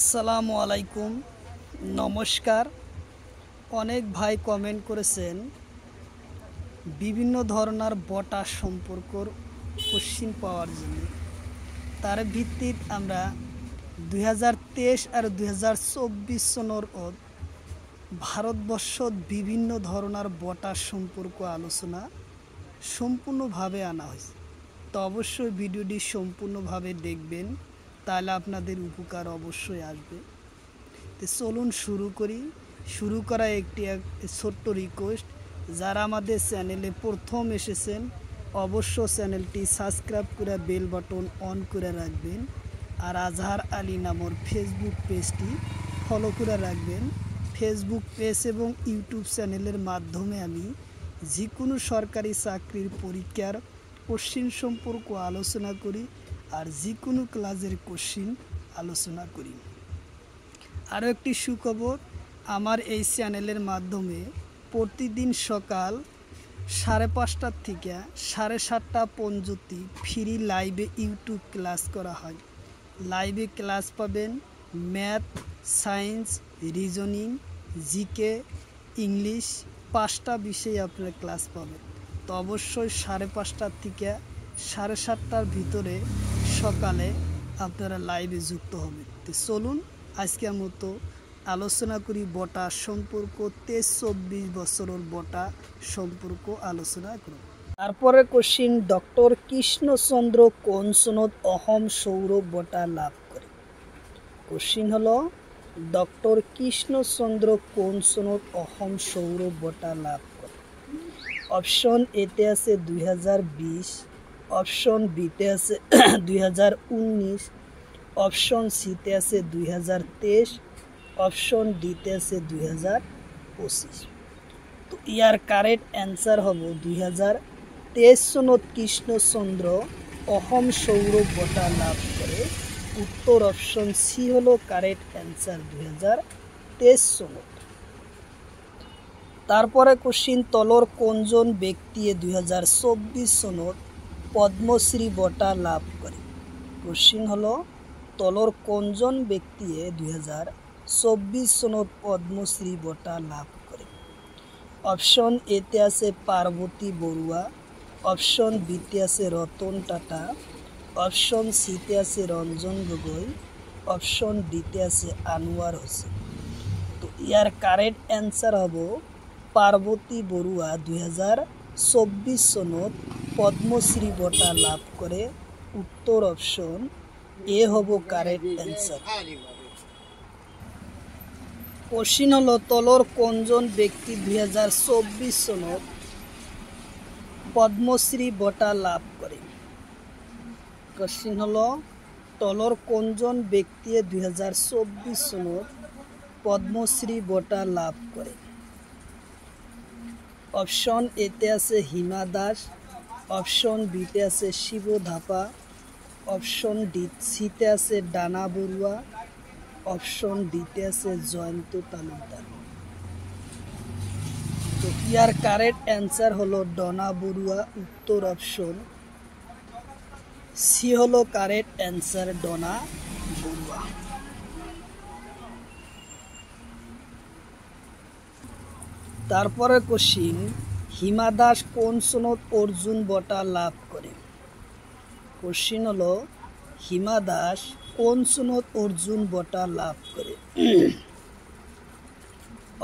আসসালামু আলাইকুম, নমস্কার। অনেক ভাই কমেন্ট করেছেন বিভিন্ন ধরনের বটা সম্পর্কর কোশ্চিন পাওয়ার জন্য। তার ভিত্তিত আমরা 2023 আর 2024 সনের ভারতবর্ষত বিভিন্ন ধরনের বটা সম্পর্ক আলোচনা সম্পূর্ণভাবে আনা হয়েছে। তো অবশ্যই ভিডিওটি সম্পূর্ণভাবে দেখবেন, তাহলে আপনাদের উপকার অবশ্যই আসবে। তো চলুন শুরু করা একটি ছোট্ট রিকোয়েস্ট, যারা আমাদের চ্যানেলে প্রথম এসেছেন অবশ্য চ্যানেলটি সাবস্ক্রাইব করে বেল বাটন অন করে রাখবেন, আর আজহার আলী নামের ফেসবুক পেজটি ফলো করে রাখবেন। ফেসবুক পেজ এবং ইউটিউব চ্যানেলের মাধ্যমে আমি যে কোনো সরকারি চাকরির পরীক্ষার কোশ্চিন সম্পর্ক আলোচনা করি, আর যে কোনো ক্লাসের কোশ্চিন আলোচনা করি। আরও একটি সুখবর, আমার এই চ্যানেলের মাধ্যমে প্রতিদিন সকাল 5:30 থেকে 7:30 পর্যন্ত ফ্রি লাইভে ইউটিউব ক্লাস করা হয়। লাইভে ক্লাস পাবেন ম্যাথ, সায়েন্স, রিজনিং, জিকে, ইংলিশ, 5টা বিষয়ে আপনারা ক্লাস পাবেন। তো অবশ্যই 5:30 থেকে 7:30টার ভিতরে সকালে আপনারা লাইভে যুক্ত হবেন। তো চলুন আজকের মতো আলোচনা করি বটা সম্পর্ক, 23-24 বছরের বটা সম্পর্ক আলোচনা করব। তারপরে কোশ্চিন, ডক্টর কৃষ্ণচন্দ্র কোন সনত অহম সৌর বটা লাভ করে? কোশ্চিন হলো ডক্টর কৃষ্ণচন্দ্র কোন সনত অহম সৌর বটা লাভ করে? অপশন এতে আছে 2020, অপশন বিতে আছে 2019, অপশন সিতে আছে 2023, অপশন ডিতে আছে 2025। তো ইয়ার কারেক্ট অ্যান্সার হব 2023 সনত কৃষ্ণচন্দ্র অহম সৌর বটা লাভ করে। উত্তর অপশন সি হলো কারেক্ট অ্যান্সার 2023 সনত। তারপরে কোশ্চিন, তলর কোনজন ব্যক্তি 2024 সনত পদ্মশ্রী বটা লাভ করে? কোশ্চিন হলো তলর কোনজন ব্যক্তি 2024 সনত পদ্মশ্রী বটা লাভ করে? অপশন এতে আছে পার্বতী বড়ুয়া, অপশন বিতে আছে রতন টাটা, অপশন সিতে আছে রঞ্জন গগৈ, অপশন ডিতে আছে আনোয়ার হোসেন। তো ইয়ার কারেক্ট অ্যান্সার হব পার্বতী বড়ুয়া 2024 সনত পদ্মশ্রী বটা লাভ করে। উত্তর অপশন এ হব কারেক্ট অ্যান্সার। কোশ্চিন হলো তলর কোনজন ব্যক্তি 2024 সনত পদ্মশ্রী বটা লাভ করে? কোশ্চিন হলো তলর কোনজন ব্যক্তি 2024 সনত পদ্মশ্রী বটা লাভ করে? অপশন এতে আছে হিমা দাস, অপশন বিতে আছে শিব ধাপা, অপশন ডি সিতে আছে ডানা বড়ুয়া, অপশন ডিতে আছে জয়ন্ত তালুকদার। তো ইয়ার কারেক্ট অ্যান্সার হলো ডনা বড়ুয়া। উত্তর অপশন সি হলো কারেক্ট অ্যান্সার, ডনা বড়ুয়া। তারপরে কোশ্চিন, হিমা দাস কোন সনত অর্জুন বটা লাভ করে? কোশ্চিন হলো হিমা দাস কোন সনত অর্জুন বটা লাভ করে?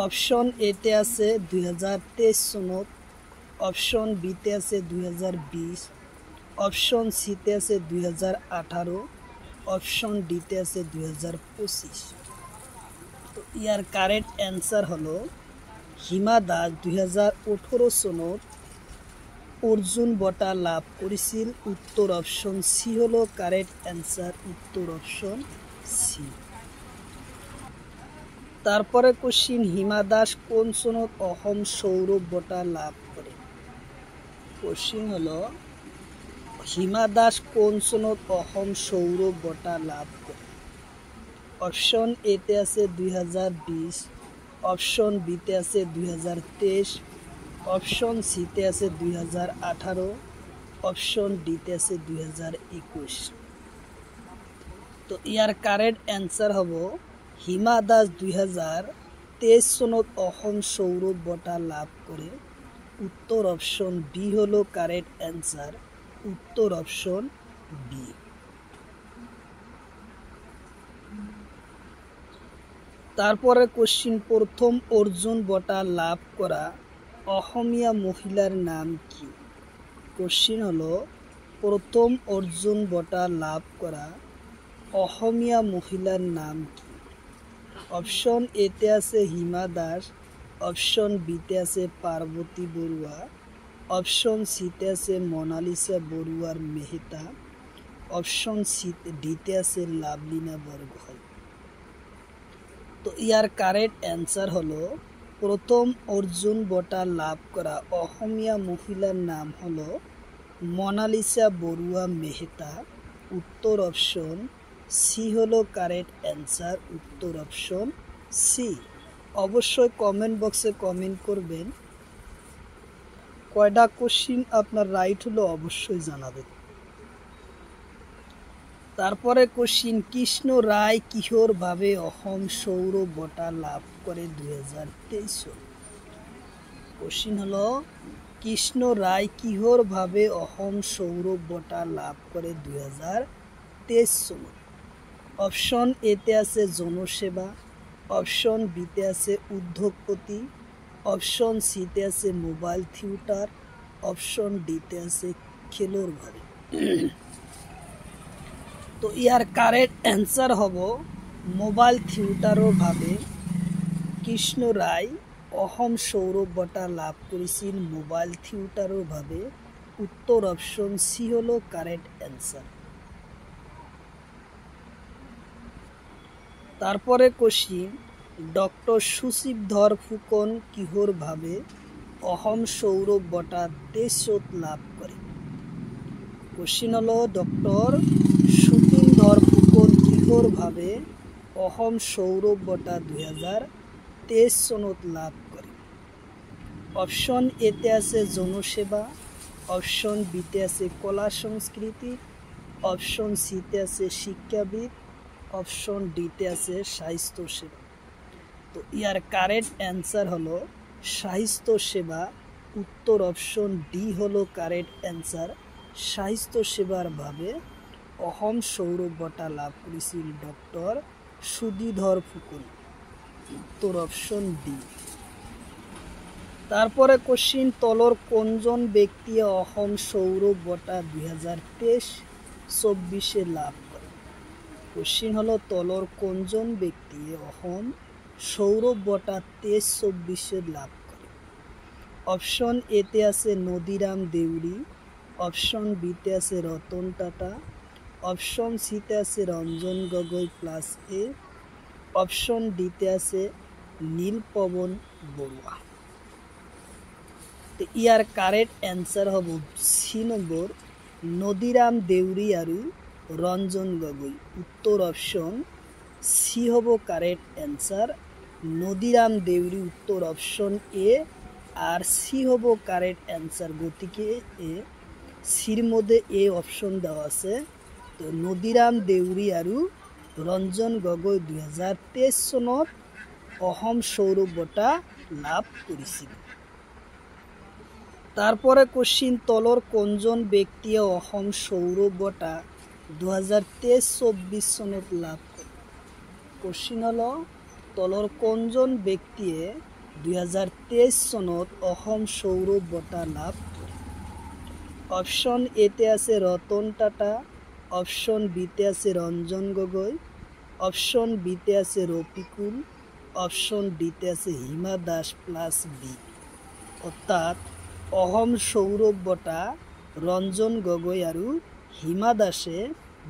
অপশন এতে আছে 2023 সনত, অপশন বিতে আছে 2020, অপশন সিতে আছে 2018, অপশন ডিতে আছে 2025। তো ইয়ার কারেক্ট অ্যান্সার হলো হিমা দাস 2018 সনত অর্জুন বটা লাভ করেছিল। উত্তর অপশন সি হলো কারেক্ট অ্যান্সার। উত্তর অপশন সি। তারপরে কোশ্চিন, হিমা দাস কোন সনত অহম সৌরভ বটা লাভ করে? কোশ্চিন হলো হিমা দাস কোন সনত অহম সৌরভ বটা লাভ করে? অপশন এতে আছে 2020, অপশন বিতে আছে 2023, অপশন সিতে আছে 2018, অপশন ডিতে আছে 2021। তো তো ইয়াৰ কাৰেক্ট এনসাৰ হব হিমা দাস 2023 চনত অসম সৌৰভ বঁটা লাভ কৰে। উত্তর অপশন বি হলো কারেক্ট অ্যান্সার, উত্তর অপশন বি। তারপরে কোশ্চিন, প্রথম অর্জুন বঁটা লাভ করা অসমীয়া মহিলার নাম কি? কোশ্চিন হলো প্রথম অর্জুন বঁটা লাভ করা অসমীয়া মহিলার নাম কি? অপশন এতে আছে হিমা দাস, অপশন বিতে আছে পার্বতী বড়ুয়া, অপশন সিতে আছে মোনালিসা বড়ুয়ার মেহতা, অপশন ডিতে আছে লাভলিনা বরগোহাই। তো ইয়ার কারেক্ট অ্যান্সার হলো প্রথম অর্জুন বঁটা লাভ করা অসমীয়া মহিলার নাম হলো মোনালিসা বড়ুয়া মেহতা। উত্তর অপশন সি হলো কারেক্ট অ্যান্সার, উত্তর অপশন সি। অবশ্যই কমেন্ট বক্সে কমেন্ট করবেন কয়টা কোশ্চিন আপনার রাইট হলো অবশ্যই জানাবেন। তারপরে কোশ্চিন, কৃষ্ণ রায় কিশোরভাবে অসম সৌরভ বঁটা লাভ করে 2023 সাল। কোশ্চিন হলো কৃষ্ণ রায় কিশোরভাবে অসম সৌরভ বঁটা লাভ করে 2023 সাল। অপশন এতে আছে জনসেবা, অপশন বিতে আছে উদ্যোগপতি, অপশন সিতে আছে মোবাইল থিয়েটার, অপশন ডিতে আছে খেলোর ভাবে। তো ইয়ার কারেক্ট অ্যান্সার হব মোবাইল থিয়েটারর ভাবে কৃষ্ণ রায় অসম সৌরভ বঁটা লাভ করেছিল মোবাইল থিয়েটারর ভাবে। উত্তর অপশন সি হলো কারেক্ট অ্যান্সার। তারপরে কোশ্চিন, ডক্টর সুশীবধর ফুকন কিহোর ভাবে অসম সৌরভ বঁটা 23 লাভ করে? কোশ্চিন হলো ডক্টর সুশীবধর ফুকন কিহোর ভাবে অসম সৌরভ বঁটা 2023 চনত লাভ করে? অপশন এতে আছে জনসেবা, অপশন বিতে আছে কলা সংস্কৃতি, অপশন সিতে আছে শিক্ষাবিদ, অপশন ডিতে আছে স্বাস্থ্য সেবা। তো ইয়ার কারেক্ট অ্যান্সার হলো স্বাস্থ্য সেবা। উত্তর অপশন ডি হলো কারেক্ট অ্যান্সার। স্বাস্থ্য সেবার ভাবে অসম সৌরভ বঁটা লাভ করেছিল ডক্টর সুশীবধর ফুকন। উত্তর অপশন ডি। তারপরে কোশ্চিন, তলর কোনজন ব্যক্তি অসম সৌরভ বঁটা 2023-24 লাভ করে? কোশ্চিন হলো তলর কোনজন ব্যক্তি অসম সৌরভ বঁটা 23-24 লাভ করে? অপশন এতে আছে নদীরাম দেউরি, অপশন বিতে আছে রতন টাটা, অপশন সিতে আছে রঞ্জন গগৈ প্লাস এ, অপশন ডিতে আছে নীলপবন বড়ুয়া। তো ইয়ার কারেক্ট অ্যান্সার হব সি নম্বর নদীরাম দেউরি আৰু রঞ্জন গগৈ। উত্তর অপশন সি হব কারেক্ট অ্যান্সার, নদীরাম দেউরি উত্তর অপশন এ, আর সি হব কারেক্ট অ্যান্সার। গতিকে এ সির মধ্যে এ অপশন দেওয়া আছে। তো নদীরাম দেউরি আৰু রঞ্জন গগৈ 2023 চনত অসম সৌরভ বঁটা লাভ করেছিল। তারপরে কোশ্চিন, তলর কোনজন ব্যক্তিয়ে অসম সৌরভ বঁটা 2023-24 চনত লাভ করে? কোশ্চিন হলো তলর কোনজন ব্যক্তিয়ে 2023 চনত অসম সৌরভ বঁটা লাভ করে? অপশন এতে আছে রতন টাটা, অপশন বিতে আছে রঞ্জন গগৈ, অপশন বিতে আছে রফিকুল, অপশন ডিতে আছে হিমা দাস প্লাস বি। অর্থাৎ অসম সৌরভ বঁটা রঞ্জন গগৈ আৰু হিমা দাসে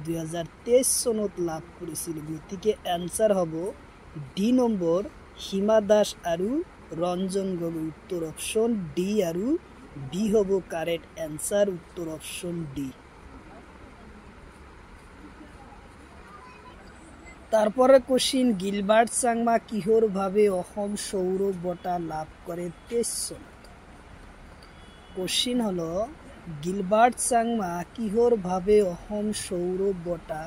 2023 চনত লাভ কৰেছিল। গতিকে অ্যান্সাৰ হব ডি নম্বৰ হিমা দাস আৰু ৰঞ্জন গগৈ। উত্তৰ অপশন ডি আৰু বি হব কারেক্ট অ্যান্সার, উত্তর অপশন ডি। তারপরে কোশ্চিন, গিলবার্ট চাংমা কিহোর ভাবে অসম সৌরভ বঁটা লাভ করে 23 চনত? কোশ্চিন হলো গিলবার্ট চাংমা কিহোর ভাবে অসম সৌরভ বঁটা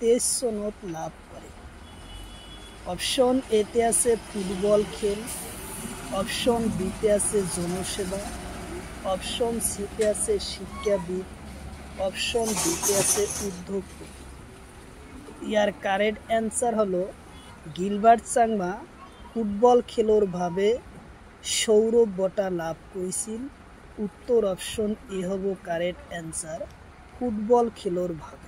2023 সনত লাভ করে। অপশন এতে আছে ফুটবল খেল, অপশন বিতে আছে জনসেবা, অপশন সিতে আছে শিক্ষাবিদ, অপশন ডিতে আছে উদ্যোগপতি। ইয়ার কারেক্ট অ্যান্সার হলো গিলবার্ট চাংমা ফুটবল খেলোর ভাবে সৌরভ বঁটা লাভ করেছিল। উত্তর অপশন এ হব কারেক্ট অ্যান্সার, ফুটবল খেলোর ভাবে।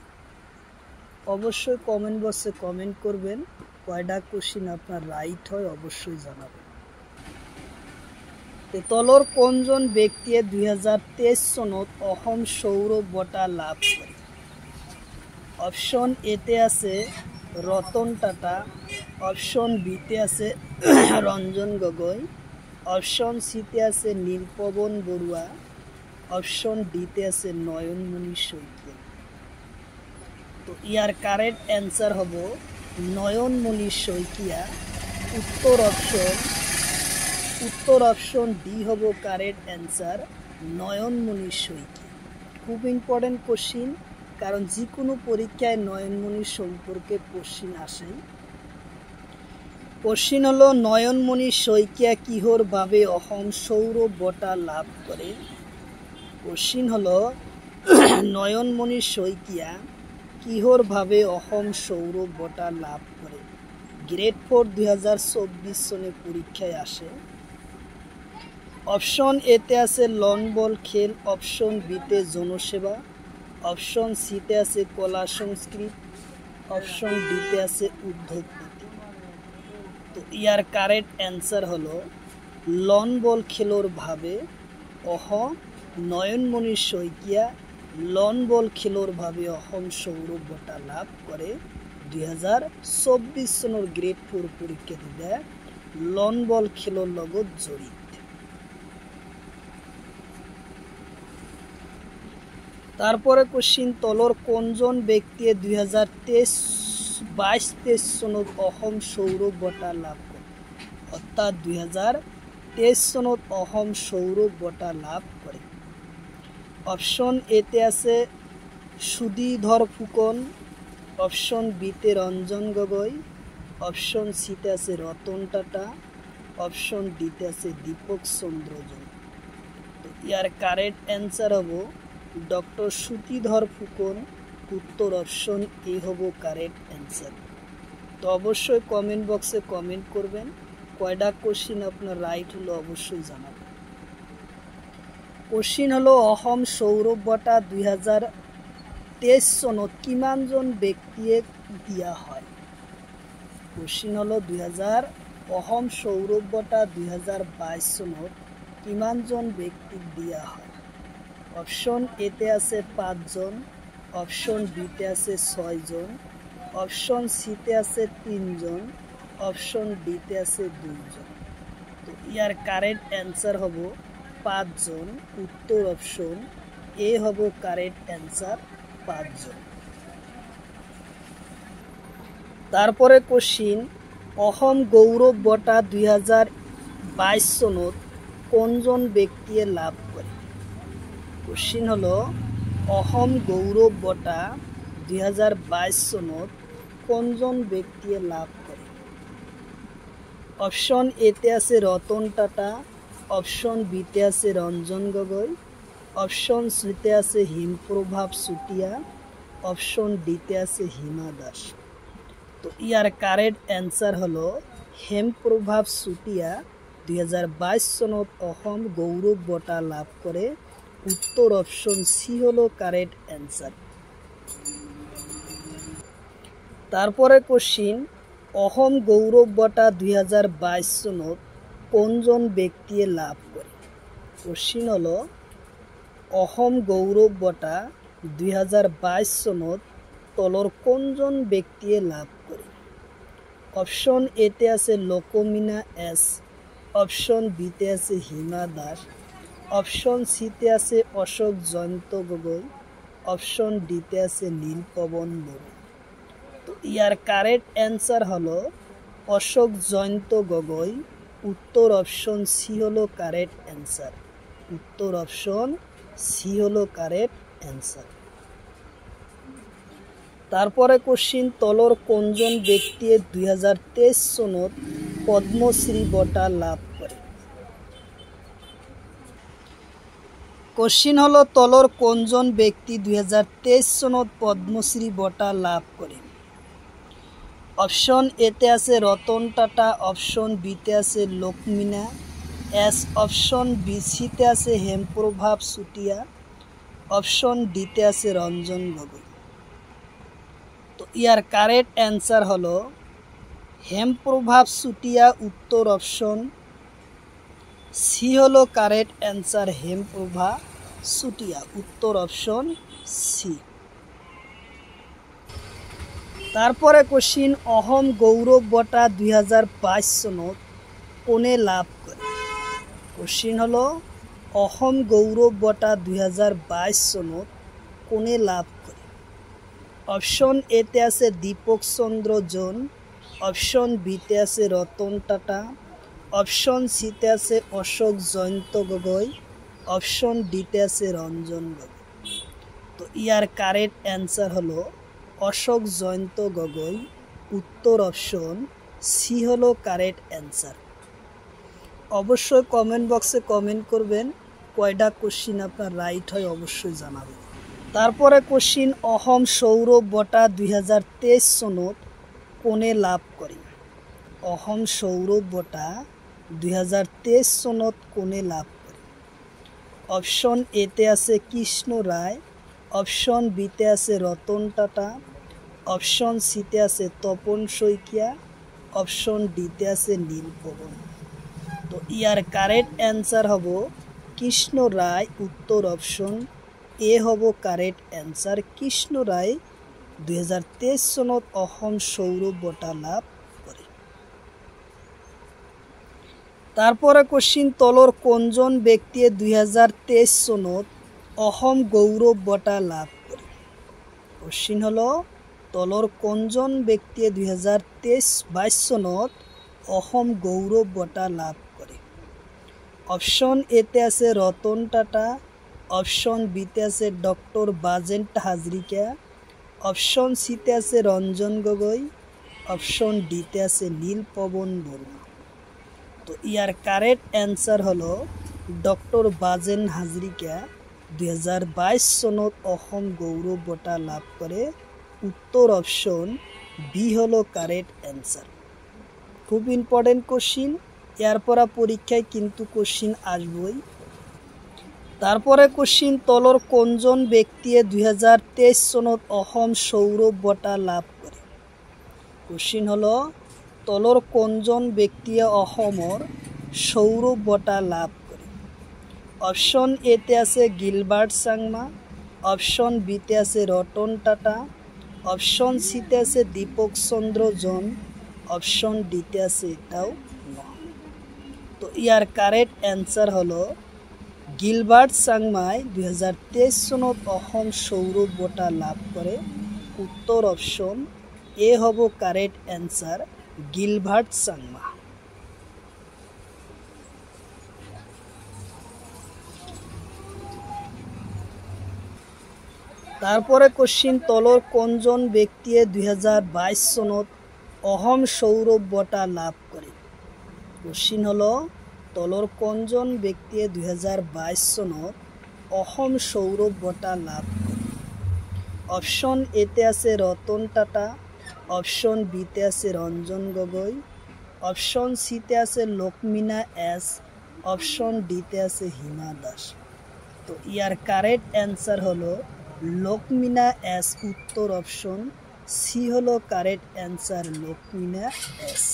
অবশ্যই কমেন্ট বক্সে কমেন্ট করবেন, কয়টা কোশ্চিন আপনার রাইট হয় অবশ্যই জানাবেন। তলর কোনজন ব্যক্তিয়ে 2023 সনত অসম সৌরভ বঁটা লাভ করে? অপশন এতে আছে রতন টাটা, অপশন বিতে আছে রঞ্জন গগৈ, অপশন সিতে আছে নীলপবন বড়ুয়া, অপশন ডিতে আছে নয়নমণি শইকীয়া। তো ইয়ার কারেক্ট অ্যান্সার হব নয়নমণি শইকীয়া। উত্তর অপশন ডি হব কারেক্ট অ্যান্সার, নয়নমণি শইকীয়া। খুব ইম্পর্টেন্ট কোশ্চিন, কারণ যে কোনো পরীক্ষায় নয়নমণি সম্পর্কে কোশ্চিন আসে। কোশ্চিন হলো নয়নমণি শইকীয়া কিহর ভাবে অসম সৌরভ বঁটা লাভ করে? কোশ্চিন হলো নয়নমণি শইকীয়া কিহর ভাবে অসম সৌরভ বঁটা লাভ করে? গ্রেড 4 2024 সনে পরীক্ষায় আসে। অপশন এতে আছে লন বল খেল, অপশন বিতে জনসেবা, অপশন সিতে আছে কলা সংস্কৃত, অপশন ডিতে আছে উদ্যোগপতি। তো ইয়ার কারেক্ট অ্যান্সার হলো লন বল খেলোর ভাবে অসম নয়নমণি শইকীয়া লন বল খেলোর ভাবে অসম সৌরভ বঁটা লাভ করে। 2024 সনের গ্রেড 4 পরীক্ষা দিলে লন বল খেলোর লগত জড়িত। তারপরে কোশ্চিন তলর কোনজন ব্যক্তিয়ে 2022-23 সনত অসম সৌরভ বঁটা লাভ করে? অর্থাৎ 2023 সনত অসম সৌরভ বঁটা লাভ করে। অপশন এতে আছে সুধীধর ফুকন, অপশন বিতে রঞ্জন গগৈ, অপশন সিতে আছে রতন টাটা, অপশন ডিতে আছে দীপক চন্দ্র জন। তো ইয়ার কারেক্ট অ্যান্সার হব ডক্টর সুধীধর ফুকন। উত্তর অপশন এ হব কারেক্ট অ্যান্সার। তো অবশ্যই কমেন্ট বক্সে কমেন্ট করবেন, কয়টা কোশ্চিন আপনার রাইট হলো অবশ্যই জানাবেন। কোশ্চিন হলো অসম সৌরভ বঁটা 2023 সনত কিমানজন ব্যক্তিয়ে দিয়া হয়? কোশ্চিন হলো অসম সৌরভ বঁটা 2022 সনত কিমানজন ব্যক্তিক দিয়া হয়? অপশন এতে আছে 5 জন, অপশন বিতে আছে 6 জন, অপশন সিতে আছে 3 জন, অপশন ডিতে আছে 2 জন। তো ইয়ার কারেক্ট অ্যান্সার হব 5 জন। উত্তর অপশন এ হব কারেক্ট অ্যান্সার, 5 জন। তারপরে কোশ্চিন অসম গৌরব বঁটা 2022 সনত কোনজন ব্যক্তিয়ে লাভ করে? কোশ্চিন হলো অসম গৌরব বঁটা 2022 সনত কোনজন ব্যক্তিয়ে লাভ করে? অপশন এতে আছে রতন টাটা, অপশন বিতে আছে রঞ্জন গগৈ, অপশন সিতে আছে হিমপ্রভাব চুটিয়া, অপশন ডিতে আছে হিমা দাস। তো ইয়ার কারেক্ট অ্যান্সার হলো হেমপ্রভাব চুটিয়া 2022 সনত অসম গৌরব বঁটা লাভ করে। উত্তর অপশন সি হলো কারেক্ট অ্যান্সার। তারপরে কোশ্চিন অসম গৌরব বঁটা 2022 সনত কোনজন ব্যক্তিয়ে লাভ করে? কোশ্চিন হলো অসম গৌরব বঁটা 2022 সনত তলর কোনজন ব্যক্তিয়ে লাভ করে? অপশন এতে আছে লকমিনা এস, অপশন বিতে আছে হিমা দাস, অপশন সিতে আছে অশোক জয়ন্ত গগৈ, অপশন ডিতে আছে নীলপবন বড়ুয়া। তো ইয়ার কারেক্ট অ্যান্সার হলো অশোক জয়ন্ত গগৈ। উত্তর অপশন সি হলো কারেক্ট অ্যান্সার। উত্তর অপশন সি হলো কারেক্ট অ্যান্সার। তারপরে কোশ্চিন তলর কোনজন ব্যক্তি 2023 সনত পদ্মশ্রী বঁটা লাভ করে। কোশ্চিন হলো তলর কোনজন ব্যক্তি 2023 সনত পদ্মশ্রী বঁটা লাভ করে। অপশন এতে আছে রতন টাটা, অপশন বিতে আছে লক্ষ্মীনা এস, অপশন বি সিতে আছে হেমপ্রভাব চুটিয়া, অপশন ডিতে আছে রঞ্জন গগৈ। তো ইয়ার কারেক্ট অ্যান্সার হলো হেমপ্রভাব চুটিয়া, উত্তর অপশন সি হলো কারেক্ট অ্যান্সার, হেমপ্রভা চুটিয়া, উত্তর অপশন সি। তারপরে কোশ্চিন অহম গৌরব বঁটা 2022 সনত কোনে লাভ করে। কোশ্চিন হলো অহম গৌরব বঁটা 2022 সনত কোনে লাভ করে। অপশন এতে আছে দীপক চন্দ্র জন, অপশন বিতে আছে রতন টাটা, অপশন সিতে আছে অশোক জয়ন্ত গগৈ, অপশন ডিতে আছে রঞ্জন গগৈ। তো ইয়ার কারেক্ট অ্যান্সার হলো অশোক জয়ন্ত গগৈ, উত্তর অপশন সি হলো কারেক্ট অ্যান্সার। অবশ্যই কমেন্ট বক্সে কমেন্ট করবেন কয়টা কোশ্চিন আপনার রাইট হয়, অবশ্যই জানাবেন। তারপরে কোশ্চিন অহম সৌরভ বঁটা 2023 সনত কোনে লাভ করে। অহম সৌরভ বঁটা 2023 সনত কোনে লাভ করে। অপশন এতে আছে কৃষ্ণ রায়, অপশন বিতে আছে রতন টাটা, অপশন সিতে আছে তপন শইকিয়া, অপশন ডিতে আছে নীলপবন। তো ইয়ার কারেক্ট অ্যান্সার হব কৃষ্ণ রায়, উত্তর অপশন এ হব কারেক্ট অ্যান্সার। কৃষ্ণ রায় 2023 সনত অহম সৌরভ বঁটা লাভ করে। তারপরে কোশ্চিন তলর কোনজন ব্যক্তি 2023 সনত অহম গৌরব বঁটা লাভ করে। কোশ্চিন হলো তলর কোনজন ব্যক্তি 2023-22 সনত অহম গৌরব বঁটা লাভ করে। অপশন এতে আছে রতন টাটা, অপশন বিতে আছে ডক্টর বাজেন্ট হাজরিকা, অপশন সিতে আছে রঞ্জন গগৈ, অপশন ডিতে আছে নীলপবন বর্মা। তো ইয়ার কারেক্ট অ্যান্সার হলো ডক্টর বাজেন হাজরিকা 2022 সনত অহম গৌরব বঁটা লাভ করে, উত্তর অপশন বি হলো কারেক্ট অ্যান্সার। খুব ইম্পর্টেন্ট কোশ্চিন, এরপর পরীক্ষায় কিন্তু কোশ্চিন আসবই। তারপরে কোশ্চিন তলর কোনজন ব্যক্তি 2023 সনত অহম সৌরভ বঁটা লাভ করে। কোশ্চিন হলো তলর কোনজন ব্যক্তি অহমর সৌরভ বঁটা লাভ করে। অপশন এতে আছে গিলবার্ট চাংমা, অপশন বিতে আছে রতন টাটা, অপশন সিতে আছে দীপক চন্দ্র জন, অপশন ডিতে আছে এটাও নয়। তো ইয়ার কারেক্ট অ্যান্সার হলো গিলবার্ট চাংমাই 2023 সনত অহম সৌরভ বঁটা লাভ করে, উত্তর অপশন এ হব কারেক্ট অ্যান্সার, গিলবার্ট চাংমা। তারপরে কোশ্চিন তলর কোনজন ব্যক্তি 2022 সনত অহম সৌরভ বঁটা লাভ করে। কোশ্চিন হলো তলর কোনজন ব্যক্তি 2022 সনত অহম সৌরভ বঁটা লাভ করে। অপশন এতে আছে রতন টাটা, অপশন বিতে আছে রঞ্জন গগৈ, অপশন সিতে আছে লক্ষ্মীনা এস, অপশন ডিতে আছে হিমা দাস। তো ইয়ার কারেক্ট অ্যান্সার হলো লক্ষ্মীনা এস, উত্তর অপশন সি হলো কারেক্ট অ্যান্সার, লক্ষ্মীনা এস।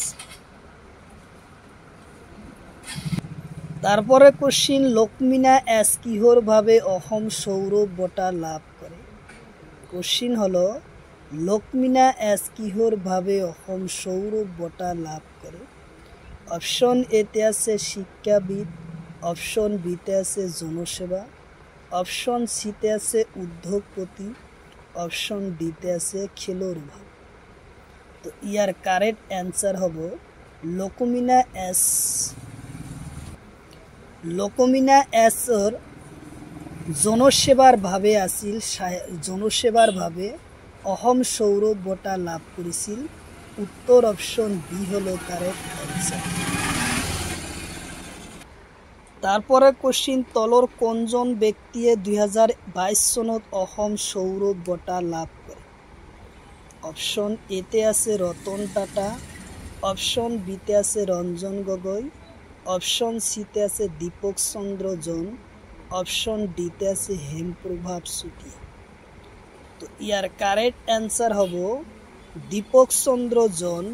তারপরে কোশ্চিন লক্ষ্মীনা এস কিহর ভাবে অহম সৌরভ বঁটা লাভ করে। কোশ্চিন হলো লক্ষ্মীনা এস কিহর ভাবে অহম সৌরভ বঁটা লাভ করে। অপশন এতে আছে শিক্ষাবিদ, অপশন বিতে আছে জনসেবা, অপশন সিতে আছে উদ্যোগপতি, অপশন ডিতে আছে খেলোর ভাব। তো ইয়ার কারেক্ট অ্যান্সার হব লক্ষ্মীনা এস। লক্ষ্মীনা এসর জনসেবার ভাবে আসিল, জনসেবার ভাবে অসম সৌরভ বঁটা লাভ করেছিল। উত্তর অপশন বি হলো কারেক্ট অ্যান্সার। তারপরে কোশ্চিন, তলর কোনজন ব্যক্তিয়ে 2022 চনত অসম সৌরভ বঁটা লাভ করে? অপশন এতে আছে রতন টাটা, অপশন বিতে আছে রঞ্জন গগৈ, অপশন সিতে আছে দীপক চন্দ্র জন, অপশন ডিতে আছে হেমপ্রভাব চুটিয়া। তো ইয়ার কারেক্ট অ্যান্সার হব দীপক চন্দ্র জন।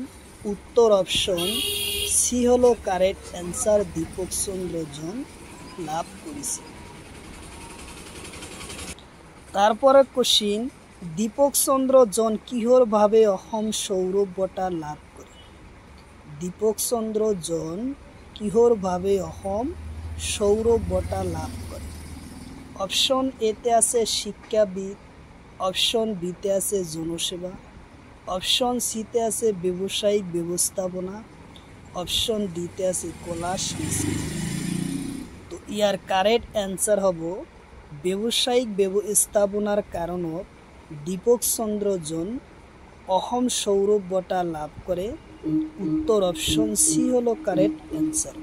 উত্তর অপশন সি হলো কারেক্ট অ্যান্সার। দীপক চন্দ্র জন লাভ করেছে। তারপরে কোশ্চিন, দীপক চন্দ্র জন কিহর ভাবে অসম সৌরভ বঁটা লাভ করে? দীপক চন্দ্র জন কিহর ভাবে অসম সৌরভ বঁটা লাভ করে? অপশন এতে আছে শিক্ষাবিদ, অপশন বিতে আছে জনসেবা, অপশন সিতে আছে ব্যবসায়িক ব্যবস্থাপনা, অপশন ডিতে আছে কলা সংস্কৃতি। তো ইয়ার কারেক্ট অ্যান্সার হব ব্যবসায়িক ব্যবস্থাপনার কারণত দীপক চন্দ্র জন অসম সৌরভ বঁটা লাভ করে। উত্তর অপশন সি হলো কারেক্ট অ্যান্সার।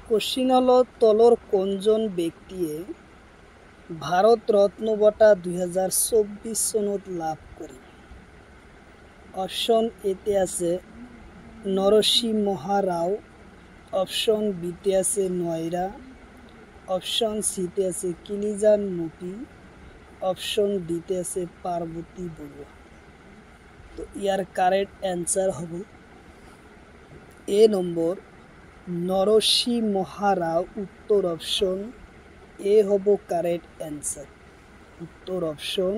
কোশ্চিন হলো, তলর কোনজন ব্যক্তিয়ে ভারত রত্ন বঁটা 2024 চনত লাভ করে? অপশন এতে আছে নরসিংহ রাও, অপশন বিতে আছে নয়রা, অপশন সিতে আছে কিলিজান মুপি, অপশন ডিতে আছে পার্বতী বড়ুয়া। তো ইয়ার কারেক্ট অ্যান্সার হব এ নম্বর নরসিংহ রাও। উত্তর অপশন এ হব কারেক্ট অ্যান্সার। উত্তর অপশন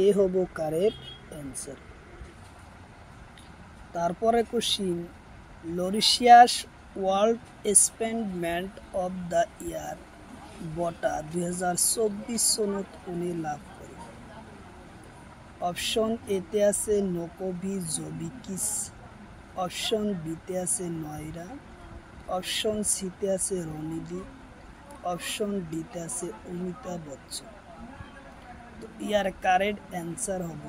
এ হব কারেক্ট অ্যান্সার। তারপরে question, Laureus world sportsman of the year বঁটা 2024 চনত কোনে লাভ করে? অপশন এতে আছে নোভোভিজোভিকিচ, অপশন বিতে আছে নয়রা, অপশন সিতে আছে রণিদীপ, অপশন ডিতে আছে অমিতাভ বচ্চন। তো ইয়ার কারেক্ট অ্যান্সার হব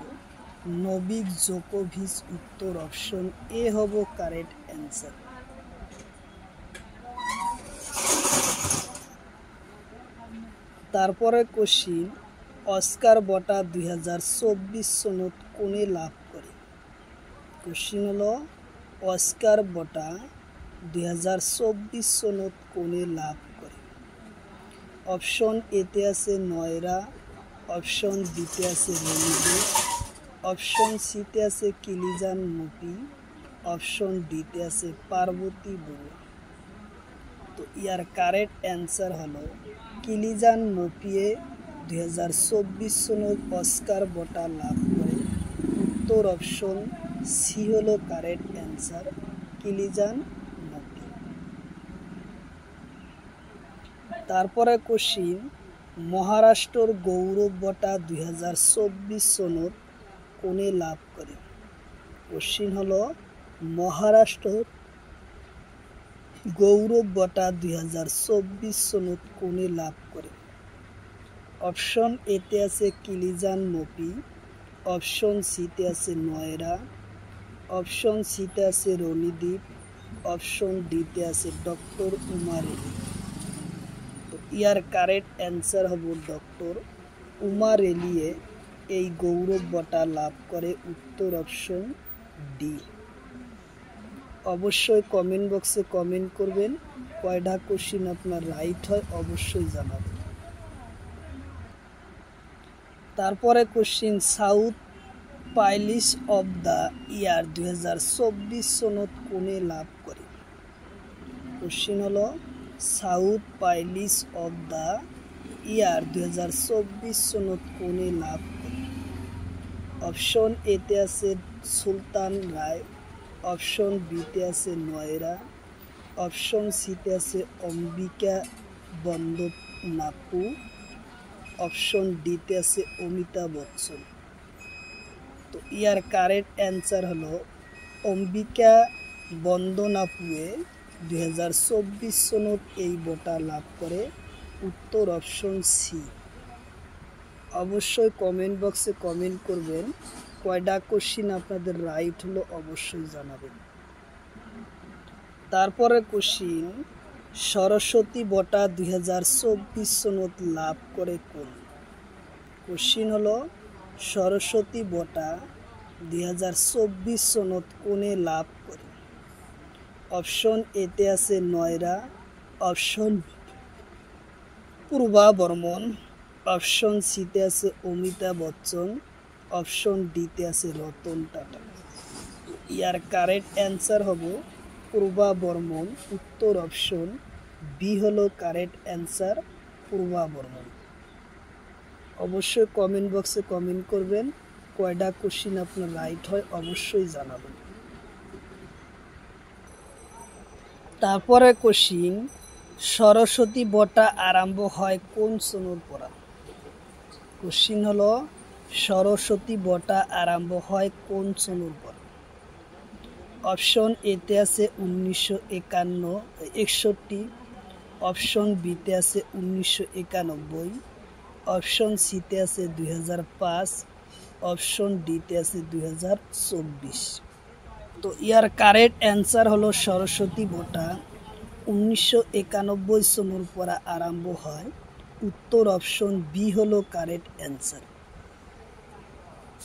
নোভিক জোকোভিচ। উত্তর অপশন এ হব কারেক্ট অ্যান্সার। তারপরে কোশ্চিন, অস্কার বঁটা 2024 চনত কোনে লাভ করে? কোশ্চিন হলো, অস্কার বঁটা 2024 চনত কোনে লাভ করে? অপশন এতে আছে নয়রা, অপশন বিতে আছে রণিদীপ, অপশন সিতে আছে কিলিজান মুপি, অপশন ডিতে আছে পার্বতী বড়ুয়া। তো ইয়ার কারেক্ট অ্যান্সার হলো কিলিজান মুপিয়ে 2024 সনত অস্কার বঁটা লাভ করে। উত্তর অপশন সি হলো কারেক্ট অ্যান্সার, কিলিজান মুপি। তারপরে কোশ্চিন, মহারাষ্ট্রর গৌরব বঁটা 2024 সনত কোনে লাভ করে? কোশ্চিন হলো, মহারাষ্ট্রর গৌরব বঁটা 2024 সনত কোনে লাভ করে? অপশন এতে আছে কিলিজান মুপি, অপশন সিতে আছে নয়রা, অপশন সিতে আছে রণিদীপ, অপশন ডিতে আছে ডক্টর উমা রেডি। তো ইয়ার কারেক্ট অ্যান্সার হব ডক্টর উমা রেলিয়ে এই গৌরব বঁটা লাভ করে। উত্তর অপশন ডি। অবশ্যই কমেন্ট বক্সে কমেন্ট করবেন, কয়টা কোশ্চিন আপনার রাইট হয় অবশ্যই জানাবেন। তারপরে কোশ্চিন, সাউথ পাইলিস অফ দ্য ইয়ার 2024 সনত কোনে লাভ করে? কোশ্চিন হলো, সাউথ পাইলিস অফ দ্য ইয়ার 2024 সনত কোনে লাভ করে? অপশন এতে আছে সুলতান রায়, অপশন বিতে আছে নয়রা, অপশন সিতে আছে অম্বিকা বন্দ্যোপাধ্যায়, অপশন ডিতে আছে অমিতাভ বচ্চন। তো ইয়ার কারেক্ট অ্যান্সার হলো অম্বিকা বন্দ্যোপাধ্যায় 2024 সনত এই বঁটা লাভ করে। উত্তর অপশন সি। অবশ্যই কমেন্ট বক্সে কমেন্ট করবেন। কয়টা কোশ্চিন আপনাদের রাইট হলো অবশ্যই জানাবেন। তারপরে কোশ্চিন, সরস্বতী বঁটা 2024 সনদ লাভ করে কোন? কোশ্চিন হলো সরস্বতী বঁটা 2024 সনদ কোনে লাভ করে? অপশন এতে আছে নয়রা, অপশন পূর্বা বর্মন, অপশন সিতে আছে অমিতাভ বচ্চন, অপশন ডিতে আছে রতন টাটা। ইয়ার কারেক্ট অ্যান্সার হবে পূর্বা বর্মন। উত্তর অপশন বি হলো কারেক্ট অ্যান্সার, পূর্বা বর্মন। অবশ্যই কমেন্ট বক্সে কমেন্ট করবেন। কয়টা কোশ্চিন আপনার রাইট হয় অবশ্যই জানাবেন। তারপরে কোশ্চিন, সরস্বতী বঁটা আরম্ভ হয় কোন সনদ পড়া? কোশ্চিন হলো সরস্বতী বঁটা আরম্ভ হয় কোন সনদ পড়া? অপশন এতে আছে 1961, অপশন বিতে আছে 1991, অপশন সিতে আছে 2005, অপশন ডিতে আছে 2024। তো ইয়ার কারেক্ট অ্যান্সার হলো সরস্বতী বঁটা 1991 সনের পড়া আরম্ভ হয়। উত্তর অপশন বি হলো কারেক্ট অ্যান্সার।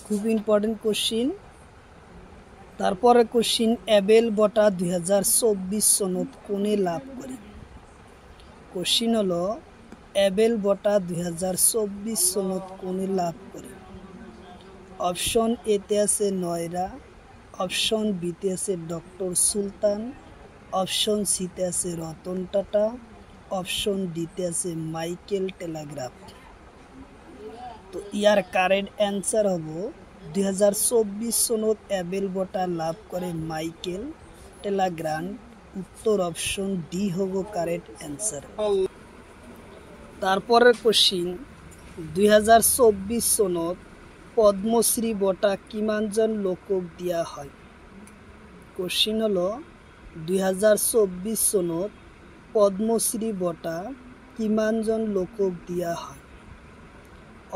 খুব ইম্পর্টেন্ট কোশ্চিন। তারপরে কোশ্চিন, অ্যাবেল বঁটা 2024 সনদ কোনে লাভ করে? কোশ্চিন হলো অ্যাবেল বঁটা 2024 সনদ কোনে লাভ করে? অপশন এতে আছে নয়রা, অপশন বিতে আছে ডক্টর সুলতান, অপশন সিতে আছে রতন টাটা, অপশন ডিতে আছে মাইকেল টেলিগ্রাফ। তো ইয়ার কারেক্ট অ্যান্সার হবো 2024 সনত অ্যাবেল বঁটা লাভ করে মাইকেল টেলিগ্রাফ। উত্তর অপশন ডি হবো কারেক্ট অ্যান্সার। তারপরের কোশ্চিন, 2024 সনত পদ্মশ্রী বঁটা কিমানজন লোকক দিয়া হয়? কোশ্চিন হলো 2024 সনত পদ্মশ্রী বঁটা কিমানজন লোকক দিয়া হয়?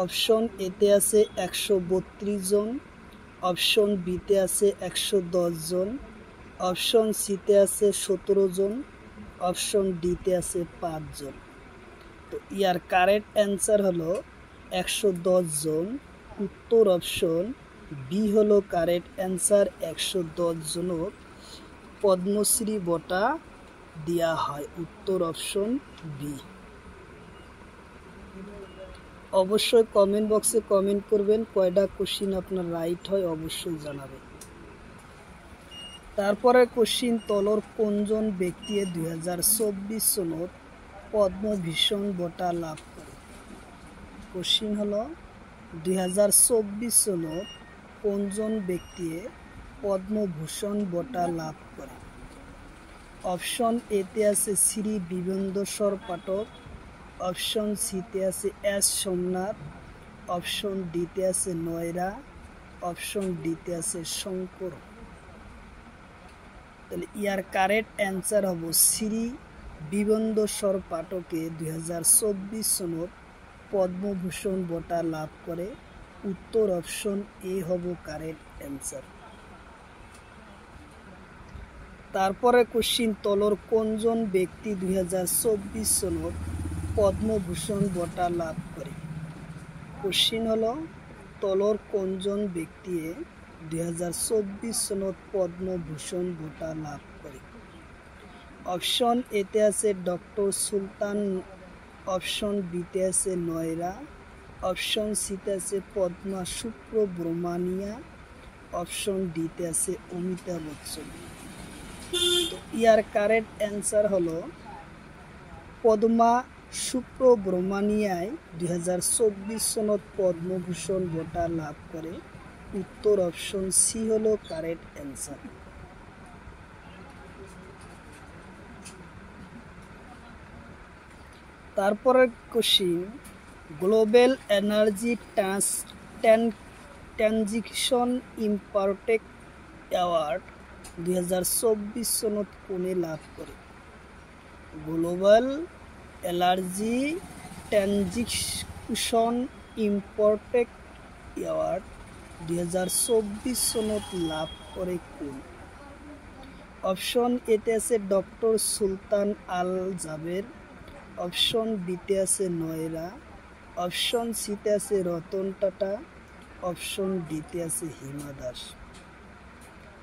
অপশন এতে আছে 132 জন, অপশন বিতে আছে 110 জন, অপশন সিতে আছে 17 জন, অপশন ডিতে আছে 5 জন। তো ইয়ার কারেক্ট অ্যান্সার হলো 110 জন। উত্তর অপশন বি হলো কারেক্ট অ্যান্সার। 110 জনক পদ্মশ্রী বঁটা দেয়া হয়। উত্তর অপশন বি। অবশ্যই কমেন্ট বক্সে কমেন্ট করবেন। কয়টা কোশ্চিন আপনার রাইট হয় অবশ্যই জানাবেন। তারপরে কোশ্চিন, তলর কোনজন ব্যক্তি 2024 সনত পদ্মভূষণ বঁটা লাভ করে? কোশ্চিন হলো 2024 সনত কোনজন ব্যক্তি পদ্মভূষণ বঁটা লাভ করে? অপশন এতে আছে শ্রী বিবেন্দস্বর পাঠক, অপশন সিতে আছে এস সোমনাথ, অপশন ডিতে আছে নয়রা, অপশন ডিতে আছে শঙ্কর। তাহলে ইয়ার কারেক্ট অ্যান্সার হবো শ্রী বিবেন্দস্বর পাঠকে 2024 সনত পদ্মভূষণ বঁটা লাভ করে। উত্তর অপশন এ হবো কারেক্ট অ্যান্সার। তারপরে কোশ্চিন, তলর কোনজন ব্যক্তি 2024 সনত পদ্মভূষণ বঁটা লাভ করে? কোশ্চিন হলো তলর কোনজন ব্যক্তি 2024 সনত পদ্মভূষণ বঁটা লাভ করে? অপশন এতে আছে ডক্টর সুলতান, অপশন বিতে আছে নয়রা, অপশন সিতে আছে পদ্মা সুব্রমণিয়া, অপশন ডিতে আছে অমিতাভ বচ্চন। তো ইয়ার কারেক্ট অ্যান্সার হলো পদ্মা সুব্রমণিয়ায় 2024 সনত পদ্মভূষণ বঁটা লাভ করে। উত্তর অপশন সি হলো কারেক্ট অ্যান্সার। তারপরের question, global energy transition impact award 2024 সনত কোনে লাভ করে? গ্লোবাল এনার্জি ট্রানজিশন ইম্পৰ্টেক্ট এৱাৰ্ড 2024 চনত লাভ কৰে কোন? অপশ্যন এতে আছে ডক্টৰ সুলতান আল জাবেৰ, অপশ্যন বিতে আছে নয়রা, অপশ্যন সিতে আছে রতন টাটা, অপশ্যন ডিতে আছে হিমা দাস।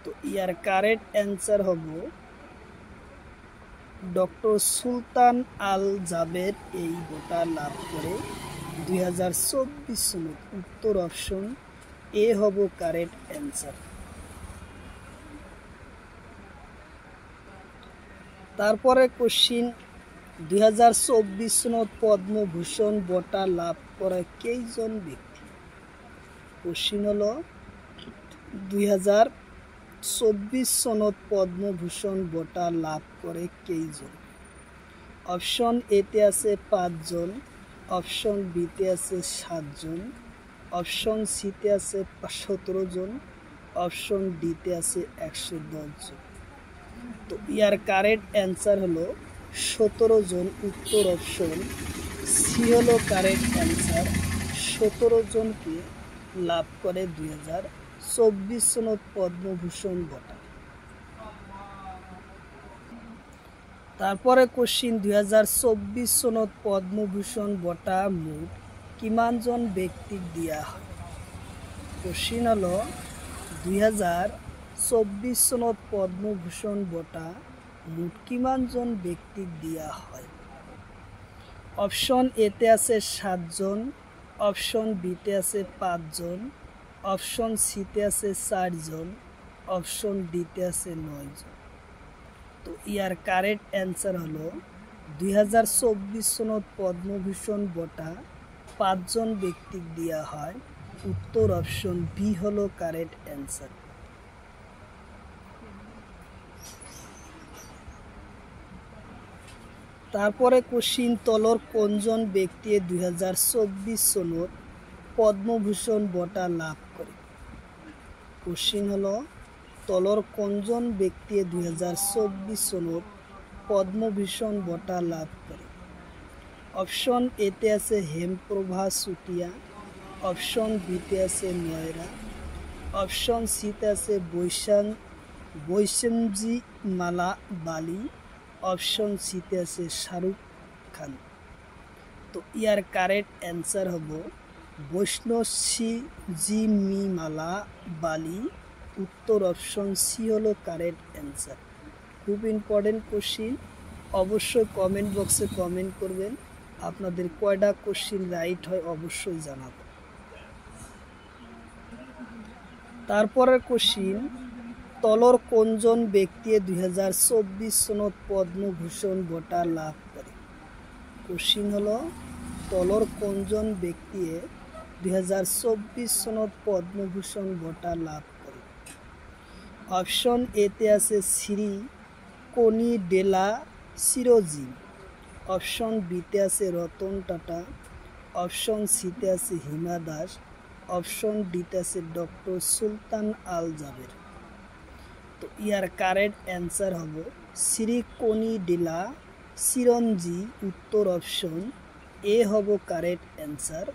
তো ইয়ার কারেক্ট অ্যান্সার হব ডক্টর সুলতান আল জাবের এই বঁটা লাভ করে 2024 সনত। উত্তর অপশন এ হব কারেক্ট অ্যান্সার। তারপরে কোশ্চিন 2024 সনত পদ্মভূষণ বঁটা লাভ করা কেইজন ব্যক্তি? কোশ্চিন হল 2024 সনত পদ্মভূষণ বঁটা লাভ করে কেইজন? অপশন এতে আছে 5 জন, অপশন বিতে আছে 7 জন, অপশন সিতে আছে 17 জন, অপশন ডিতে আছে 110 জন। তো ইয়ার কারেক্ট অ্যান্সার হলো 17 জন। উত্তর অপশন সি হলো কারেক্ট অ্যান্সার। 17 জনকে লাভ করে 2024 সনত পদ্মভূষণ বঁটা। তারপরে কোশ্চিন 2024 সনত পদ্মভূষণ বঁটা মুঠ কিমানজন ব্যক্তিক দিয়া হয়? কোশ্চিন হলো 2024 সনত পদ্মভূষণ বঁটা মুঠ কিমানজন ব্যক্তিক দিয়া হয়? অপশন এতে আছে 7 জন, অপশন বিতে আছে 5 জন, অপশন সিতে আছে 4 জন, অপশন ডিতে আছে 9 জন। তো ইয়ার কারেক্ট অ্যান্সার হলো 2024 সনত পদ্মভূষণ বঁটা 5 জন ব্যক্তিক দেওয়া হয়। উত্তর অপশন বি হলো কারেক্ট অ্যান্সার। তারপরে কোশ্চিন তলর কোনজন ব্যক্তি 2024 সনত পদ্মভূষণ বঁটা লাভ করে? কোশ্চিন হলো তলর কোনজন ব্যক্তি 2024 সনত পদ্মভূষণ বঁটা লাভ করে? অপশন এতে আছে হেমপ্রভা চুটিয়া, অপশন বিতে আছে নয়রা, অপশন সিতে আছে বৈষ্ণবজি মালা বালি, অপশন সিতে আছে শাহরুখ খান। তো ইয়ার কারেক্ট অ্যান্সার হব বৈষ্ণবজি মালা বালি। উত্তর অপশন সি হলো কারেক্ট অ্যান্সার। খুব ইম্পর্টেন্ট কোশ্চিন, অবশ্যই কমেন্ট বক্সে কমেন্ট করবেন। আপনাদের কয়টা কোশ্চিন রাইট হয় অবশ্যই জানাবেন। তারপরের কোশ্চিন তলর কোনজন ব্যক্তি 2024 সনত পদ্মভূষণ বঁটা লাভ করে? কোশ্চিন হলো তলর কোনজন ব্যক্তি 2024 সনত পদ্মভূষণ বঁটা লাভ করে? অপশন এতে আছে শ্রী কোনি ডেলা সিরোজি, অপশন বিতে আছে রতন টাটা, অপশন সিতে আছে হিমা দাস, অপশন ডিতে আছে ডক্টর সুলতান আল জাবের। তো ইয়ার কারেক্ট অ্যান্সার হব শ্রী কোনি ডেলা সিরঞ্জি। উত্তর অপশন এ হব কারেক্ট অ্যান্সার।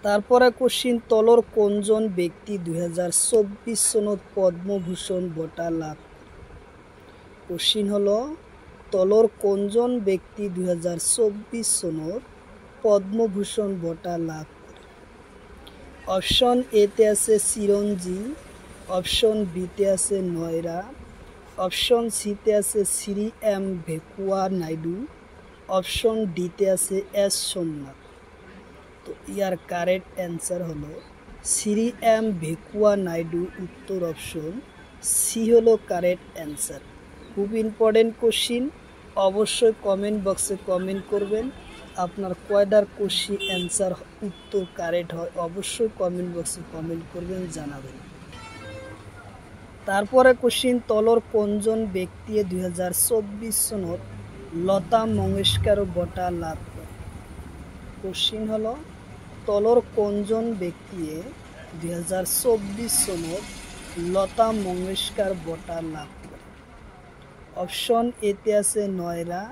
তারপরে কোশ্চিন তলর কোনজন ব্যক্তি 2024 সনত পদ্মভূষণ বঁটা লাভ করে? কোশ্চিন হলো তলর কোনজন ব্যক্তি 2024 সনত পদ্মভূষণ বঁটা লাভ করে? অপশন এতে আছে চিরঞ্জি, অপশন বিতে আছে নয়রা, অপশন সিতে আছে শ্রী এম ভেঙ্কুয়া নাইডু, অপশন ডিতে আছে এস সোমনাথ। তো ইয়ার কারেক্ট অ্যান্সার হলো শ্রী এম ভেঙ্কুয়া নাইডু। উত্তর অপশন সি হলো কারেক্ট অ্যান্সার। খুব ইম্পর্টেন্ট কোশ্চিন, অবশ্যই কমেন্ট বক্সে কমেন্ট করবেন। আপনার কয়টার কোশ্চিন অ্যান্সার উত্তর কারেক্ট হয় অবশ্যই কমেন্ট বক্সে কমেন্ট করবেন, জানাবেন। তারপরে কোশ্চিন তলর কোনজন ব্যক্তি 2024 সনত লতা মঙ্গেশকর বঁটা লাভ করে? কোশ্চিন হলো তলর কোনজন ব্যক্তি 2024 সনত লতা মঙ্গেশকর বঁটা লাভ করে? অপশন এতে আছে নয়রা,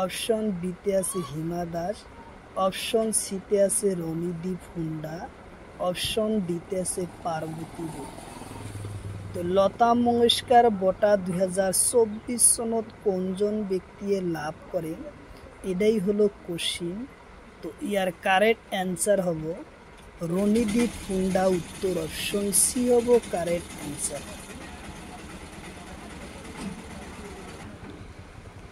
অপশন বিতে আছে হিমা দাস, অপশন সিতে আছে রনিদীপ হুন্ডা, অপশন ডিতে আছে পার্বতী বড়ুয়া। তো লতা মঙ্গেশকার বঁটা 2024 সনত কোনজন ব্যক্তিয়ে লাভ করে, এটাই হলো কোশ্চিন। তো ইয়ার কারেক্ট অ্যান্সার হব রনিদীপ হুন্ডা, উত্তর অপশন সি হব কারেক্ট অ্যান্সার।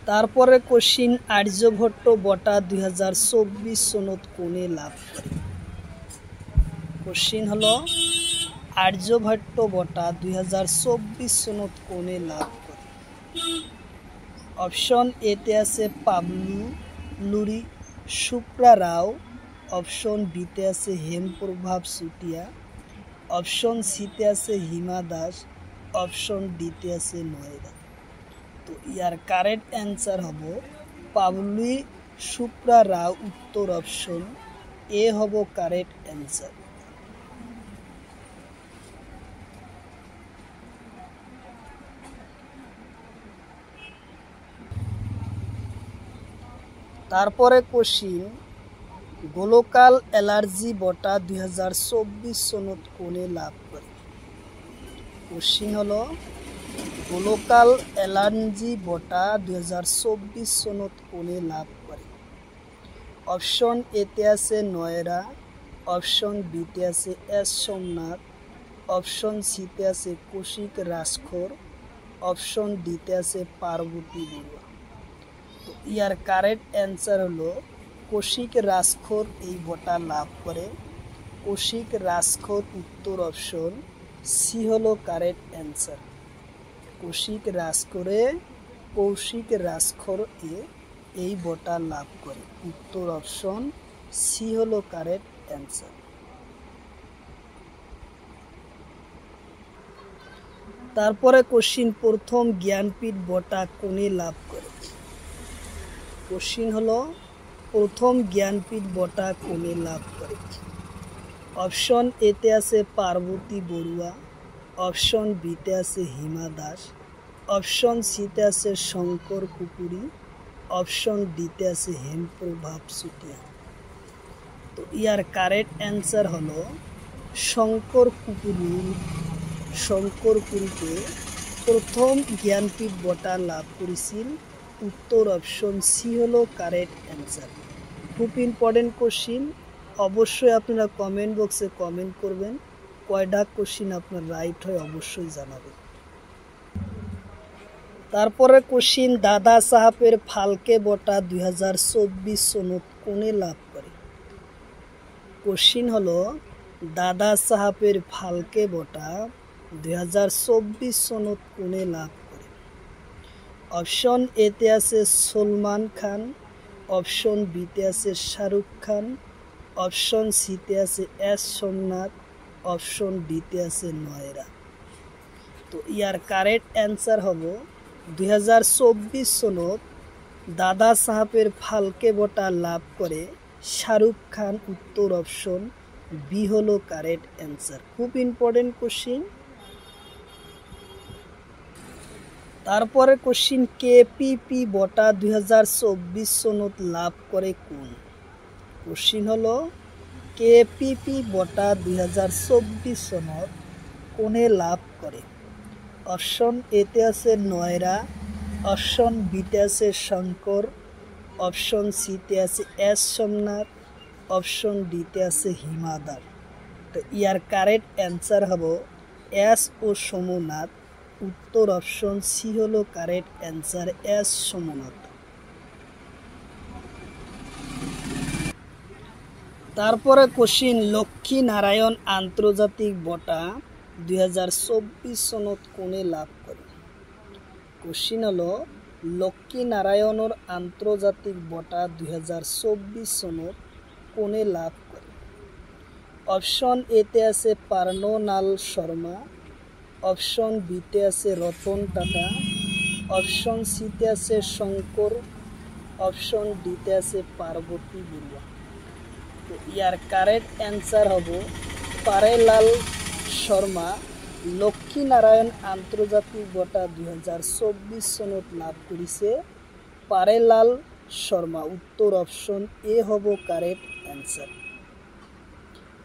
তারপরে কোশ্চিন আর্যভট্ট বঁটা 2024 সনত কোনে লাভ করে। কোশ্চিন হলো আর্যভট্ট বঁটা 2024 সনত কোনে লাভ করে। অপশন এতে আছে পাবলু লুরি সুপ্রা রাও, অপশন বিতে আছে হেমপ্রভাব সুটিয়া, অপশন সিতে আছে হিমা দাস, অপশন ডিতে আছে নয়রা। তো ইয়ার কারেক্ট অ্যান্সার হব পাবলু সুপ্রা রাও, উত্তর অপশন এ হব কারেক্ট অ্যান্সার। তারপরে কোশ্চিন গোলকাল অ্যালার্জি বঁটা 2024 সনত কোনে লাভ করে। কোশ্চিন হলো গোলকাল অ্যালার্জি বঁটা 2024 সনত কোনে লাভ করে। অপশন এতে আছে নয়রা, অপশন বিতে আছে এস সোমনাথ, অপশন সিতে আছে কৌশিক রাজখোর, অপশন ডিতে আছে পার্বতী বড়ুয়া। তো ইয়ার কারেক্ট অ্যান্সার হলো কৌশিক রাজখোর এই বঁটা লাভ করে। কৌশিক রাজখোর, উত্তর অপশন সি হলো কারেক্ট অ্যান্সার। কৌশিক রাজখোর এই বঁটা লাভ করে, উত্তর অপশন সি হলো কারেক্ট অ্যান্সার। তারপরে কোশ্চিন প্রথম জ্ঞানপীঠ বঁটা কোনে লাভ করে। কোশ্চিন হলো প্রথম জ্ঞানপীঠ বঁটা কোনে লাভ করে। অপশন এতে আছে পার্বতী বড়ুয়া, অপশন বিতে আছে হিমা দাস, অপশন সিতে আছে শঙ্কর কুকুরি, অপশন ডিতে আছে হেমপ্রভাব সুটিয়া। তো ইয়ার কারেক্ট অ্যান্সার হলো শঙ্কর কুকুরিকে প্রথম জ্ঞানপীঠ বঁটা লাভ করেছিল, উত্তর অপশন সি হলো কারেক্ট অ্যান্সার। খুব ইম্পর্টেন্ট কোশ্চিন, অবশ্যই আপনারা কমেন্ট বক্সে কমেন্ট করবেন কয়টা কোশ্চিন আপনার রাইট হয় অবশ্যই জানাবেন। তারপরে কোশ্চিন দাদা সাহেবের ফালকে বঁটা 2024 সনত কোনে লাভ করে। কোশ্চিন হলো দাদা সাহেবের ফালকে বঁটা 2024 সনত কোনে লাভ করে। অপশন এতে আছে সলমান খান, অপশন বিতে আছে শাহরুখ খান, অপশন সিতে আছে এস সোমনাথ, অপশন ডিতে আছে নয়রা। তো ইয়ার কারেক্ট অ্যান্সার হব 2024 সনত দাদা সাহেবের ফালকে বঁটা লাভ করে শাহরুখ খান, উত্তর অপশন বি হলো কারেক্ট অ্যান্সার। খুব ইম্পর্টেন্ট কোশ্চিন। তারপরে কোশ্চিন কেপিপি বঁটা 2024 সনত লাভ করে কোন। কোশ্চিন হলো কেপিপি বঁটা 2024 সনত কোনে লাভ করে। অপশন এতে আছে নয়রা, অপশন বিতে আছে শঙ্কর, অপশন সিতে আছে এস সোমনাথ, অপশন ডিতে আছে হিমা দাস। তো ইয়ার কারেক্ট অ্যান্সার হব এস ও সোমনাথ, উত্তর অপশন সি হলো কারেক্ট অ্যান্সার, এস সোমনাথ। তারপরে কোশ্চিন লক্ষ্মী নারায়ণ আন্তর্জাতিক বঁটা 2024 সনত কোনে লাভ করে। কোশ্চিন হলো লক্ষ্মী নারায়ণর আন্তর্জাতিক বঁটা 2024 সনত কোনে লাভ করে। অপশন এতে আছে পার্ননাল শর্মা, অপশন বিতে আছে রতন টাটা, অপশন সিতে আছে শঙ্কর, অপশন ডিতে আছে পার্বতী বড়ুয়া। তো ইয়ার কারেক্ট অ্যান্সার হব পারেলাল শর্মা, লক্ষ্মীনারায়ণ আন্তর্জাতিক বঁটা 2024 চনত লাভ কৰিছে পাৰেলাল শৰ্মা। উত্তৰ অপশন এ হ'ব কারেক্ট অ্যান্সার।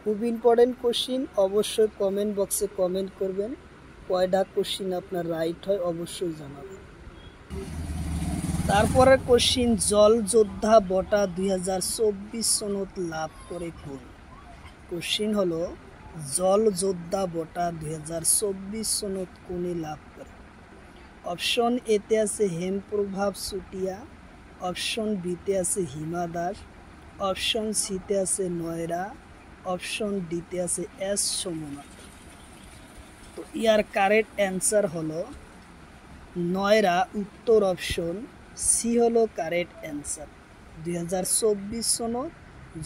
খুব ইম্পর্টেন্ট কোশ্চিন, অবশ্যই কমেন্ট বক্সে কমেন্ট করবেন কয়টা কোশ্চিন আপনার রাইট হয় অবশ্যই জানাবেন। তারপরে কোশ্চিন জল যোদ্ধা বঁটা 2024 চনত লাভ করে কোন? কোশ্চিন হলো জল যোদ্ধা বঁটা 2024 চনত কোনে লাভ করে? অপশন এতে আছে হেমপ্রভাব চুটিয়া, অপশন বিতে আছে হিমা দাস, অপশন সিতে আছে নয়রা, অপশন ডিতে আছে এস সোমনাথ। তো ইয়ার কারেক্ট অ্যান্সার হলো নয়রা। উত্তর অপশন সি হলো কারেক্ট অ্যান্সার। 2024 সনত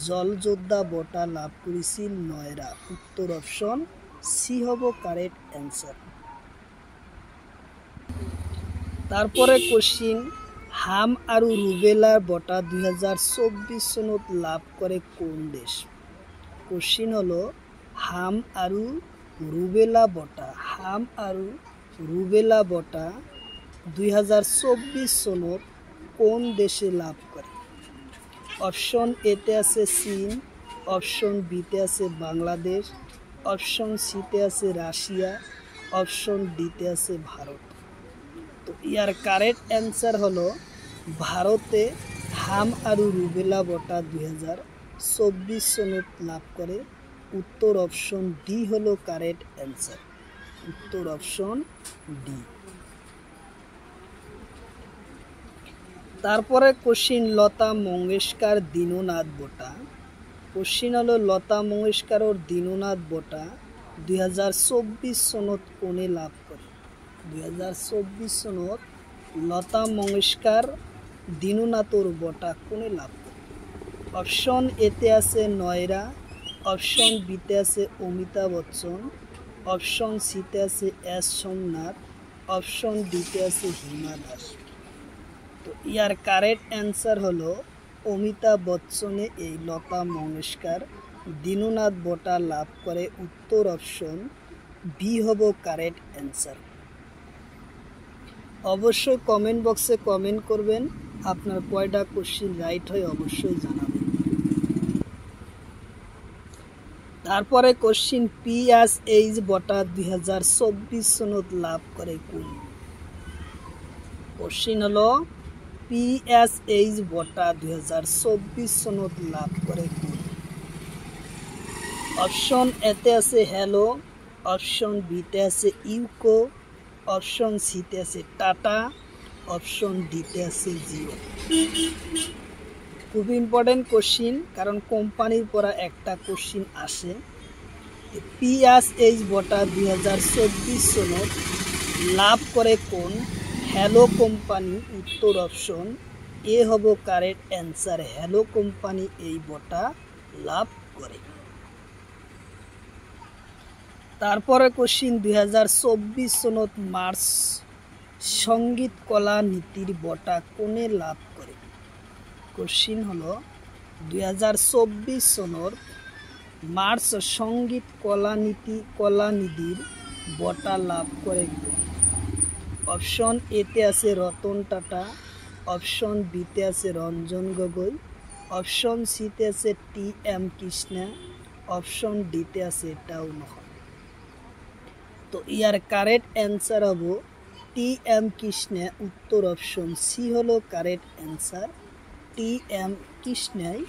জলযোদ্ধা বঁটা লাভ করেছিল নয়রা। উত্তর অপশন সি হব কারেক্ট অ্যান্সার। তারপরে কোশ্চিন হাম আৰু ৰুবেলা বঁটা 2024 চনত লাভ কৰে কোন দেশ? কোশ্চিন হলো হাম আৰু ৰুবেলা বঁটা, হাম আৰু রুবেলা বঁটা 2024 চনত কোন দেশে লাভ করে? অপশন এতে আছে চীন, অপশন বিতে আছে বাংলাদেশ, অপশন সিতে আছে রাশিয়া, অপশন ডিতে আছে ভারত। তো ইয়ার কারেক্ট অ্যান্সার হলো ভারতে হাম আৰু রুবেলা বঁটা 2024 চনত লাভ করে। উত্তর অপশন ডি হলো কারেক্ট অ্যান্সার। উত্তর অপশন ডি। তারপরে কোশ্চিন লতা মঙ্গেশকর দীননাথ বঁটা। কোশ্চিন হলো লতা মঙ্গেশকর ও দীননাথ বঁটা 2024 সনত কোনে লাভ করে? 2024 সনত লতা মঙ্গেশকর দীননাথর বঁটা কোনে লাভ করে? অপশন এতে আছে নয়রা, অপশন বিতে আছে অমিতাভ বচ্চন, অপশন সিতে আছে এস সোমনাথ, অপশন ডিতে আছে হিমা দাস। তো ইয়ার কারেক্ট অ্যান্সার হলো অমিতাভ বচ্চনে এই লতা মঙ্গেশকর দীননাথ বঁটা লাভ করে। উত্তর অপশন বি হব কারেক্ট অ্যান্সার। অবশ্যই কমেন্ট বক্সে কমেন্ট করবেন আপনার কয়টা কোশ্চিন রাইট হয় অবশ্যই জানাবেন। তারপরে কোশ্চিন পিএসএইচ বঁটা 2024 সনত লাভ করে কোন? কোশ্চিন হলো পিএসএইচ বঁটা 2024 সনত লাভ করে কোন? অপশন এতে আছে হ্যালো, অপশন বিতে আছে ইউকো, অপশন সিতে আছে টাটা, অপশন ডিতে আছে জিও। খুব ইম্পর্টেন্ট কোশ্চিন, কারণ কোম্পানির পরা একটা কোশ্চিন আসে। পিএসএইচ বঁটা 2024 সনত লাভ করে কোন? Hello company. উত্তর অপশন এ হব কারেক্ট অ্যান্সার। হ্যালো কোম্পানি এই বঁটা লাভ করে। তারপরে কোশ্চিন 2024 সনত মার্চ সঙ্গীত কলা নীতির বঁটা কোনে লাভ করে? কোশ্চিন হলো 2024 সনের মার্চ সঙ্গীত কলানিধির বঁটা লাভ করে কোন? অপশন এতে আছে রতন টাটা, অপশন বিতে আছে রঞ্জন গগৈ, অপশন সিতে আছে টি.এম. কৃষ্ণা, অপশন ডিতে আছে এটাও নহয়। তো ইয়ার কারেক্ট অ্যান্সার হব টি.এম. কৃষ্ণা। উত্তর অপশন সি হলো কারেক্ট অ্যান্সার। টি.এম. কৃষ্ণাই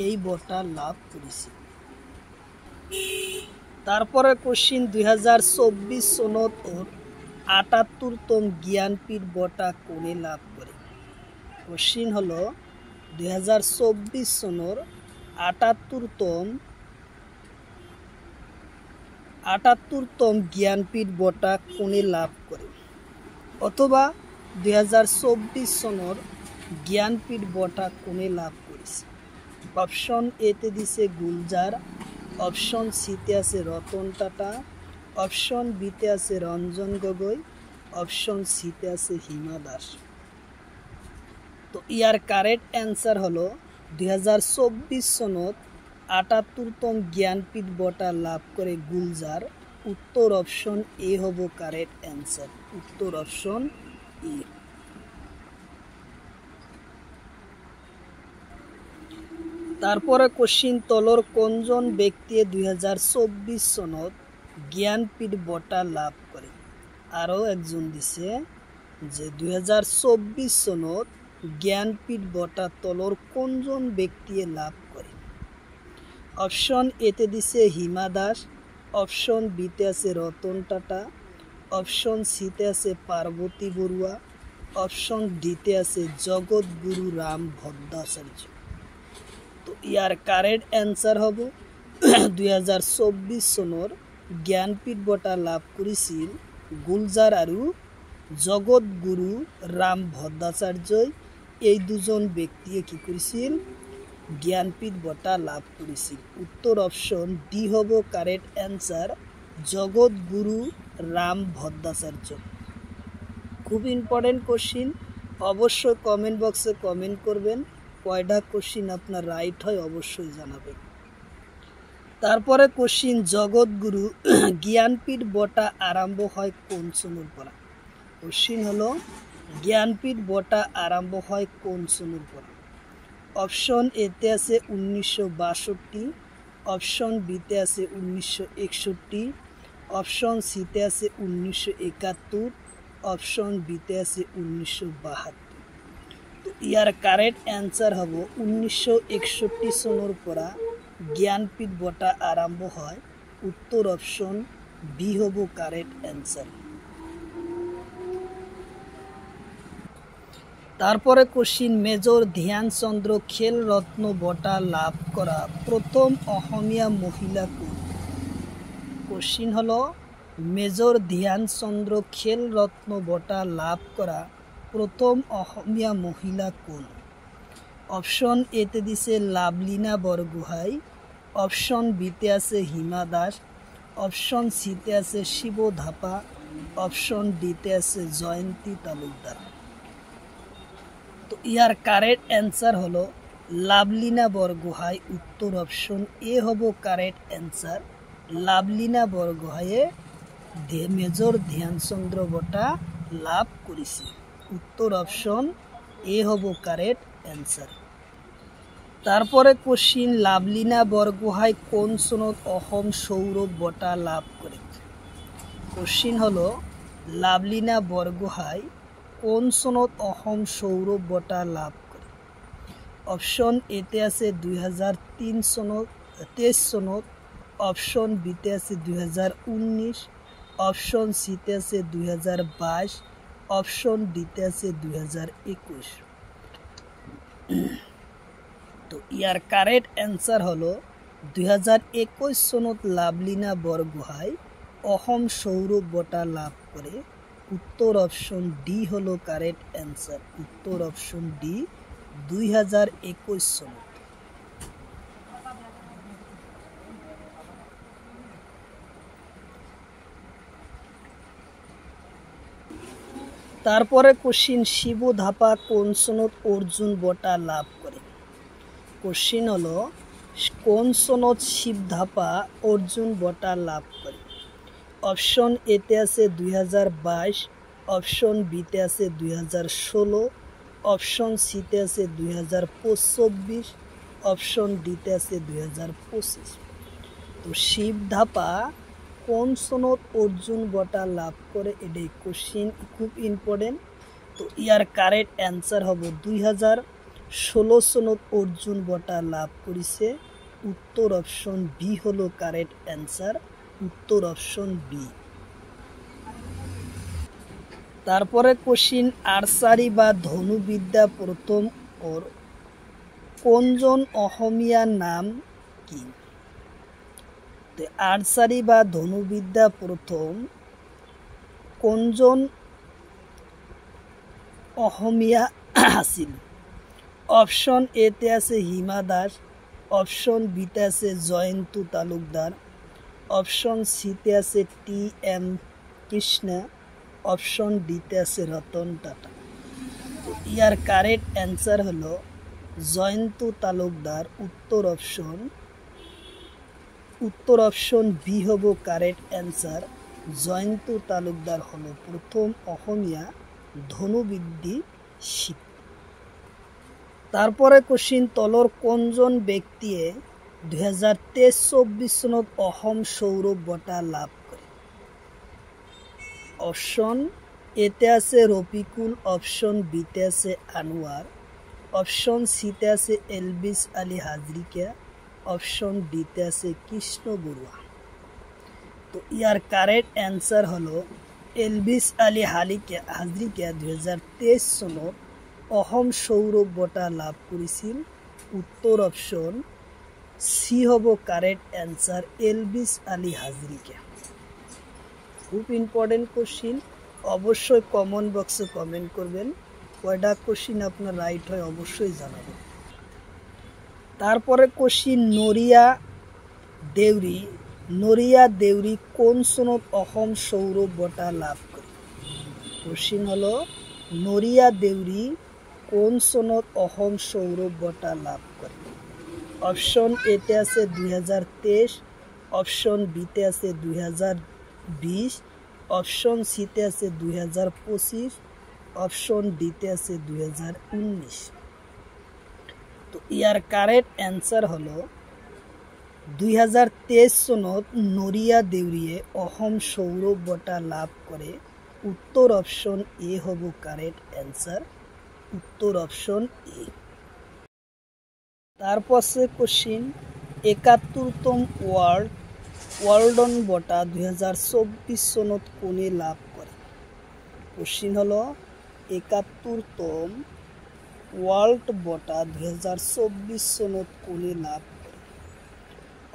এই বঁটা লাভ করেছে। তারপরে কোশ্চিন 2024 সনত ওর ৭৮তম জ্ঞানপীঠ বঁটা কোনে লাভ করে? কোশ্চিন হলো 2024 সনের ৭৮তম জ্ঞানপীঠ বঁটা কোনে লাভ করে? অথবা 2024 সনের জ্ঞানপীঠ বঁটা কোনে লাভ করেছে? অপশন এতে দিছে গুলজার, অপশন সিতে আছে রতন টাটা, অপশন বিতে আছে রঞ্জন গগৈ, অপশন সিতে আছে হিমা দাস। তো ইয়ার কারেক্ট অ্যান্সার হলো 2024 সনত ৭৮তম জ্ঞানপীঠ বঁটা লাভ করে গুলজার, উত্তর অপশন এ হব কারেক্ট অ্যান্সার। উত্তর অপশন এ। তারপরে কোশ্চিন তলর কোনজন ব্যক্তি 2024 সনত জ্ঞানপীঠ বঁটা লাভ করে। আরও একজন দিছে যে 2024 সনত জ্ঞানপীঠ বঁটা তলর কোনজন ব্যক্তি লাভ করে। অপশন এতে দিছে হিমা দাস, অপশন বিতে আছে রতন টাটা, অপশন সিতে আছে পার্বতী বড়ুয়া, অপশন ডিতে আছে জগৎগুরু রাম ভদ্রাচার্য। তো ইয়ার কারেক্ট অ্যান্সার হব 2024 সনের জ্ঞানপীঠ বঁটা লাভ করেছিল গুলজার আর জগৎগুরু রাম ভদ্রাচার্য। এই দুজন ব্যক্তি কি করেছিল জ্ঞানপীঠ বঁটা লাভ করেছিল। উত্তর অপশন ডি হব কারেক্ট অ্যান্সার, জগৎগুরু রাম ভদ্রাচার্য। খুব ইম্পর্টেন্ট কোশ্চিন, অবশ্যই কমেন্ট বক্সে কমেন্ট করবেন কয়টা কোশ্চিন আপনার রাইট হয় অবশ্যই জানাবেন। তারপরে কোশ্চিন জগৎগুরু জ্ঞানপীঠ বঁটা আরম্ভ হয় কোন সনের পড়া। কোশ্চিন হলো জ্ঞানপীঠ বঁটা আরম্ভ হয় কোন সনের পড়া। অপশন এতে আছে 1962, অপশন বিতে আছে 1961, অপশন সিতে আছে 1971, অপশন বিতে আছে 1972। তো ইয়ার কারেক্ট অ্যান্সার হব 1961 সনের পড়া জ্ঞানপীঠ বঁটা আরম্ভ হয়। উত্তর অপশন বি হব কারেক্ট অ্যান্সার। তারপরে কোশ্চিন মেজর ধ্যানচন্দ্র খেল রত্ন বঁটা লাভ করা প্রথম অসমীয়া মহিলা কোন। কোশ্চিন হলো মেজর ধ্যানচন্দ্র খেল রত্ন বঁটা লাভ করা প্রথম অসমীয়া মহিলা কোন। অপশন এতে দিছে লাভলীনা বরগোহাঁই, অপশন বিতে আছে হিমা দাস, অপশন সিতে আছে শিব ধাপা, অপশন ডিতে আছে জয়ন্তী তালুকদার। তো ইয়ার কারেক্ট অ্যান্সার হলো লাভলীনা বরগোহাঁই। উত্তর অপশন এ হব কারেক্ট অ্যান্সার, লাভলীনা বরগোহাঁইয়ে মেজর ধ্যানচন্দ্র বঁটা লাভ করেছে। উত্তর অপশন এ হব কারেক্ট অ্যান্সার। তারপরে কোশ্চিন লাভলীনা বরগোহাঁই কোন সনত অসম সৌরভ বঁটা লাভ করে। কোশ্চিন হলো লাভলীনা বরগোহাঁই কোন সনত অসম সৌরভ বঁটা লাভ করে। অপশন এতে আছে 2023 সনত, অপশন বিতে আছে 2019, অপশন সিতে আছে 2022, অপশন ডিতে আছে 2021। তো ইয়ার কারেক্ট অ্যান্সার হলো 2021 সনত লাভলীনা বরগোহাঁই অসম সৌরভ বঁটা লাভ করে। উত্তর অপশন ডি হলো কারেক্ট অ্যান্সার। উত্তর অপশন ডি 2021 সনত। তারপরে কোশ্চিন শিব ধাপা কোন সনত অর্জুন বঁটা লাভ করে। কোশ্চিন হলো কোন সনত শিব ধাপা অর্জুন বঁটা লাভ করে। অপশন এতে আছে 2022, অপশন বিতে আছে 2016, অপশন সিতে আছে 2024, অপশন ডিতে আছে 2025। তো শিব ধাপা কোন সনত অর্জুন বঁটা লাভ করে এটাই কোশ্চিন, খুব ইম্পর্টেন্ট। তো ইয়ার কারেক্ট অ্যান্সার হব 2016 সনত অর্জুন বঁটা লাভ করেছে। উত্তর অপশন বি হলো কারেক্ট অ্যান্সার। উত্তর অপশন বি। তারপরে কোশ্চিন আর্চারি বা ধনুবিদ্যা প্রথম ওর কোনজন অসমীয়া নাম কি। আর্চারি বা ধনুবিদ্যা প্রথম কোনজন অসমীয়া আছিল। অপশন এতে আছে হিমা দাস, অপশন বিতে আছে জয়ন্তী তালুকদার, অপশন সিতে আছে টি.এম. কৃষ্ণা, অপশন ডিতে আছে রতন টাটা। ইয়ার কারেক্ট অ্যান্সার হলো জয়ন্তী তালুকদার। উত্তর অপশন উত্তর অপশন বি হব কারেক্ট অ্যান্সার। জয়ন্ত তালুকদার হলো প্রথম অসমীয়া ধনুবিদ্যি শিল্পী। তারপরে কোশ্চিন, তলৰ কোনজন ব্যক্তিয়ে 2023-24 চনত অসম সৌৰভ বঁটা লাভ কৰে? অপশন এতে আছে ৰফিকুল, অপশন বিতে আছে আনোয়াৰ, অপশন সিতে আছে এলভিছ আলী হাজৰিকা, অপশন ডিতে আছে কৃষ্ণ বৰুৱা। তো ইয়াৰ কাৰেক্ট অ্যান্সাৰ হলো এলভিছ আলী হাজৰিকা 2023 চনত অসম সৌৰভ বঁটা লাভ কৰিছিল। উত্তৰ অপশন সি হব correct answer, Elvis Ali Hazarika. খুব ইম্পর্টেন্ট কোশ্চিন, অবশ্যই কমেন্ট বক্সে কমেন্ট করবেন। কয়টা কোশ্চিন আপনার রাইট হয় অবশ্যই জানাবেন। তারপরে কোশ্চিন, নরিয়া দেউরি কোন সনত অসম সৌরভ বঁটা লাভ করে? কোশ্চিন হলো নরিয়া দেউরি কোন সনত অসম সৌরভ বঁটা লাভ করে? অপশন এতে আছে 2023, অপশন বিতে আছে 2020, অপশন সিতে আছে 2025, অপশন ডিতে আছে 2019। তো ইয়ার কারেক্ট অ্যান্সার হলো 2023 সনত নরিয়া দেউরিয়ে অসম সৌরভ বঁটা লাভ করে। উত্তর অপশন এ হব কারেক্ট অ্যান্সার, উত্তর অপশন এ। তারপর সে কোশ্চিন, 71তম ওয়ার্ল্ডন বঁটা 2024 সনত কোনে লাভ করে? কোশ্চিন হলো 71তম ওয়ার্ল্ড বঁটা 2024 সনত কোনে লাভ করে?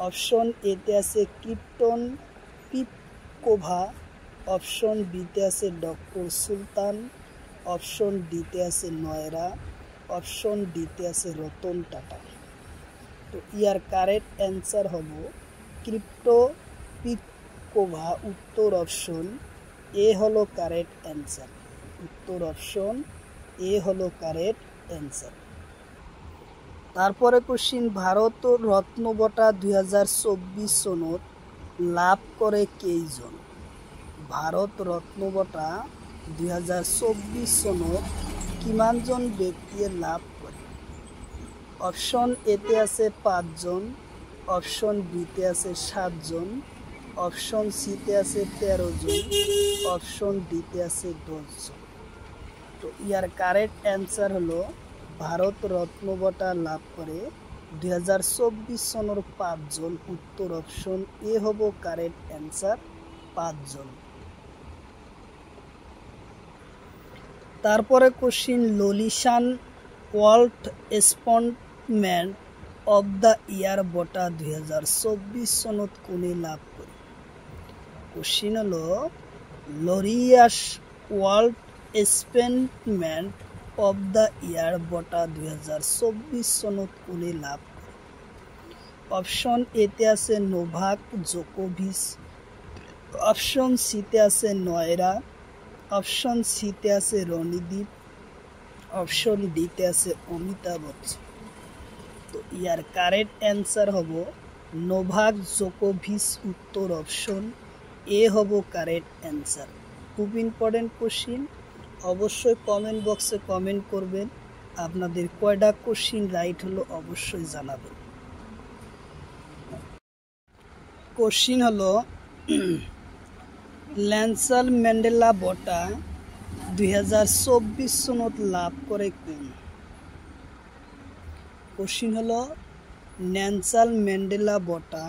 অপশন এতে আছে ক্রিপ্টন পিপকোভা, অপশন বিতে আছে ডক্টর সুলতান, অপশন ডিতে আছে নয়রা, অপশন ডিতে আছে রতন টাটা। তো ইয়ার কারেক্ট অ্যান্সার হব ক্রিপ্টো পিপকোভা। উত্তর অপশন এ হলো কারেক্ট অ্যান্সার, উত্তর অপশন এ হলো কারেক্ট অ্যান্সার। তারপরে কোশ্চিন, ভারত রত্ন বঁটা 2024 সনত লাভ করে কেইজন? ভারত রত্ন বঁটা 2024 সনত কিমানজন ব্যক্তিয়ে লাভ করে? অপশন এতে আছে 5 জন, অপশন বিতে আছে 7 জন, অপশন সিতে আছে 13 জন, অপশন ডিতে আছে 10 জন। তো ইয়ার কারেক্ট অ্যান্সার হলো ভারত রত্ন বঁটা লাভ করে 2024 সনের 5 জন। উত্তর অপশন এ হব কারেক্ট অ্যান্সার, 5 জন। তারপরে কোশ্চিন, ললিসান world sportsman of the year বঁটা 2024 সনত কোনে লাভ করে? কোশ্চিন হলো Laureus world sportsman of the year বঁটা 2024 সনত কোনে লাভ করে? অপশন এতে আছে নোভাক জোকোভিচ, অপশন সিতে আছে নয়রা, অপশন সিতে আছে রণদীপ, অপশন ডিতে আছে অমিতাভ বচ্চন। তো ইয়ার কারেক্ট অ্যান্সার হব নোভাক জোকোভিচ। উত্তর অপশন এ হব কারেক্ট অ্যান্সার। খুব ইম্পর্টেন্ট কোশ্চিন, অবশ্যই কমেন্ট বক্সে কমেন্ট করবেন। আপনাদের কয়টা কোশ্চিন রাইট হলো অবশ্যই জানাবেন। কোশ্চিন হলো নেলসন ম্যান্ডেলা বঁটা 2024 সনত লাভ করে কোন? কোশ্চিন হলো নেলসন ম্যান্ডেলা বঁটা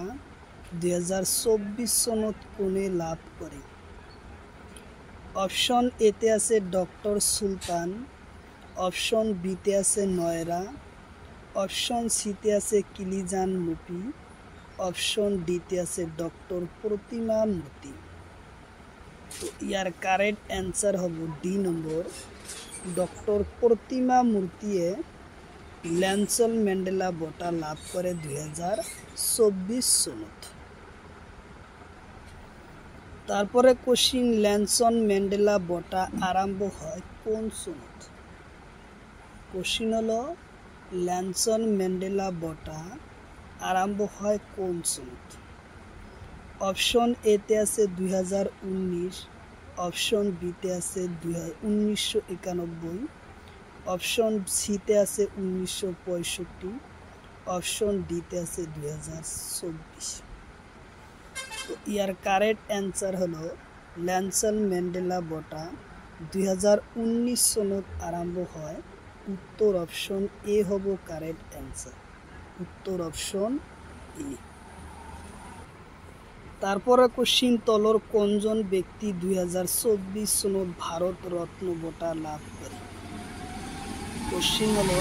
2024 সনত কোনে লাভ করে? অপশন এতে আছে ডক্টর সুলতান, অপশন বিতে আছে নয়রা, অপশন সিতে আছে কিলিজান মুপি, অপশন ডিতে আছে ডক্টর প্রতিমা মূর্তি। তো ইয়ার কারেক্ট অ্যান্সার হব ডি নম্বর, ডক্টর প্রতিমা মূর্তিয়ে নেলসন ম্যান্ডেলা বঁটা লাভ করে 2024 সনত। তারপরে কোশ্চিন, নেলসন ম্যান্ডেলা বঁটা আরম্ভ হয় কোন সনত? কোশ্চিন হলো নেলসন ম্যান্ডেলা বঁটা আরম্ভ হয় কোন সনত? অপশন এতে আছে 2019, অপশন বিতে আছে 1991, অপশন সিতে আছে 1965, অপশন ডিতে আছে 2024। তো ইয়ার কারেক্ট অ্যান্সার হলো নেলসন ম্যান্ডেলা বঁটা 2019 সনত আরম্ভ হয়। উত্তর অপশন এ হব কারেক্ট অ্যান্সার, উত্তর অপশন এ। তারপরে কোশ্চিন তলর কোনজন ব্যক্তি 2024 সনত ভারত রত্ন বঁটা লাভ করে? কোশ্চিন হলো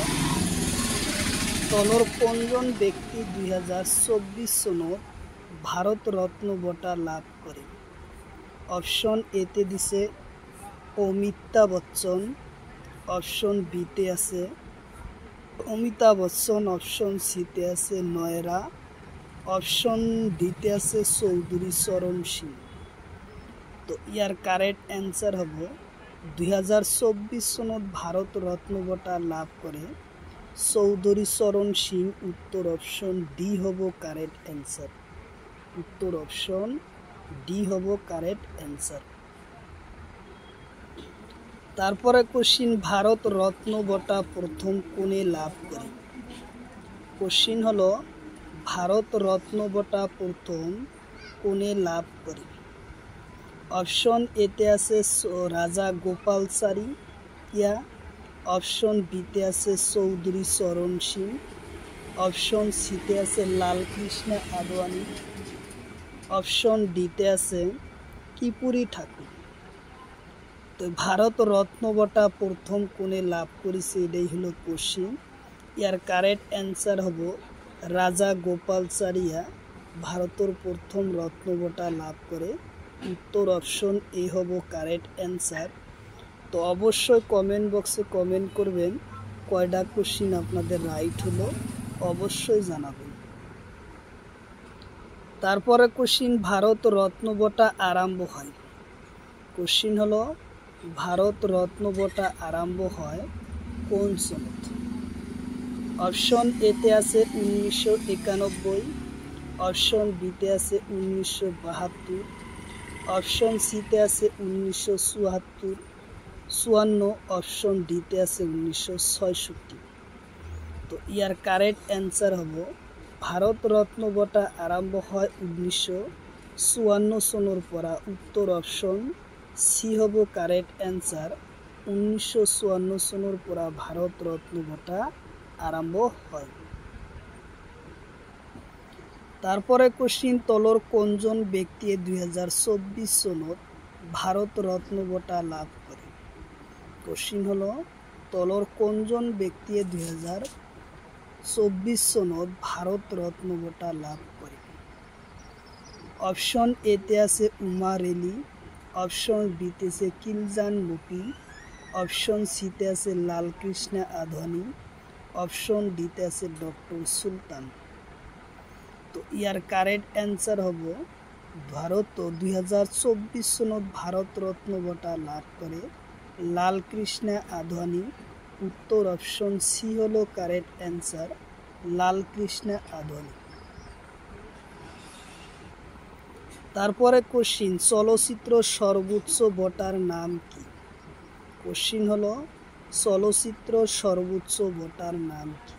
তলর কোনজন ব্যক্তি 2024 সনত ভারত রত্ন বঁটা লাভ করে? অপশন এতে দিছে অমিতাভ বচ্চন, অপশন বিতে আছে অমিতাভ বচ্চন, অপশন সিতে আছে নয়রা, অপশন ডিতে আছে চৌধুরী চরণ সিং। তো ইয়ার কারেক্ট অ্যান্সার হব 2024 সনত ভারত রত্ন বঁটা লাভ করে চৌধুরী চরণ সিং। উত্তর অপশন ডি হব কারেক্ট অ্যান্সার, উত্তর অপশন ডি হব কারেক্ট অ্যান্সার। তারপরে কোশ্চিন ভারত রত্ন বঁটা প্রথম কোনে লাভ করে? কোশ্চিন হলো ভারত রত্ন বঁটা প্রথম কোনে লাভ করে? অপশন এতে আছে রাজা গোপালচারী ইয়া, অপশন বিতে আছে চৌধুরী চরণ সিং, অপশন সিতে আছে লালকৃষ্ণ আদবানি, অপশন ডিতে আছে কিপুরি ঠাকুর। তো ভারত রত্ন বঁটা প্রথম কোনে লাভ করেছে এটাই হলো কোশ্চিন। ইয়ার কারেক্ট অ্যান্সার হব রাজা গোপালচারিয়া ভারতের প্রথম রত্ন বঁটা লাভ করে। উত্তর অপশন এ হব কারেক্ট অ্যান্সার। তো অবশ্যই কমেন্ট বক্সে কমেন্ট করবেন কয়টা কোশ্চিন আপনাদের রাইট হলো, অবশ্যই জানাবেন। তারপরে কোশ্চিন ভারত রত্ন বঁটা আরম্ভ হয়? কোশ্চিন হলো ভারত রত্ন বঁটা আরম্ভ হয় কোন সনত? অপশন এতে আছে 1991, অপশন বিতে আছে 1972, অপশন সিতে আছে 1954, অপশন ডিতে আছে 1966। তো ইয়ার কারেক্ট অ্যান্সার হব ভারত রত্ন বঁটা আরম্ভ হয় 1954 সনের পরা। উত্তর অপশন সি হব কারেক্ট অ্যান্সার, 1954 সনের পরা ভারত রত্ন বঁটা আরম্ভ হয়। তারপরে কোশ্চিন তলর কোনজন ব্যক্তি 2024 সনত ভারত রত্ন বঁটা লাভ করে? কোশ্চিন হলো তলর কোনজন ব্যক্তি 2024 সনত ভারত রত্ন বঁটা লাভ করে? অপশন এতে আছে উমা রেলি, অপশন বিতে আছে কিলজান মুপি, অপশন সিতে আছে লালকৃষ্ণ আদবানি, অপশন ডিতে আছে ডক্টর সুলতান। তো ইয়ার কারেক্ট অ্যান্সার হব ভারত 2024 সনত ভারত রত্ন বঁটা লাভ করে লালকৃষ্ণ আদবানি। উত্তর অপশন সি হলো কারেক্ট অ্যান্সার, লালকৃষ্ণ আদবানি। তারপরে কোশ্চিন চলচ্চিত্র সর্বোচ্চ বঁটার নাম কি? কোশ্চিন হলো চলচ্চিত্র সর্বোচ্চ বঁটার নাম কি?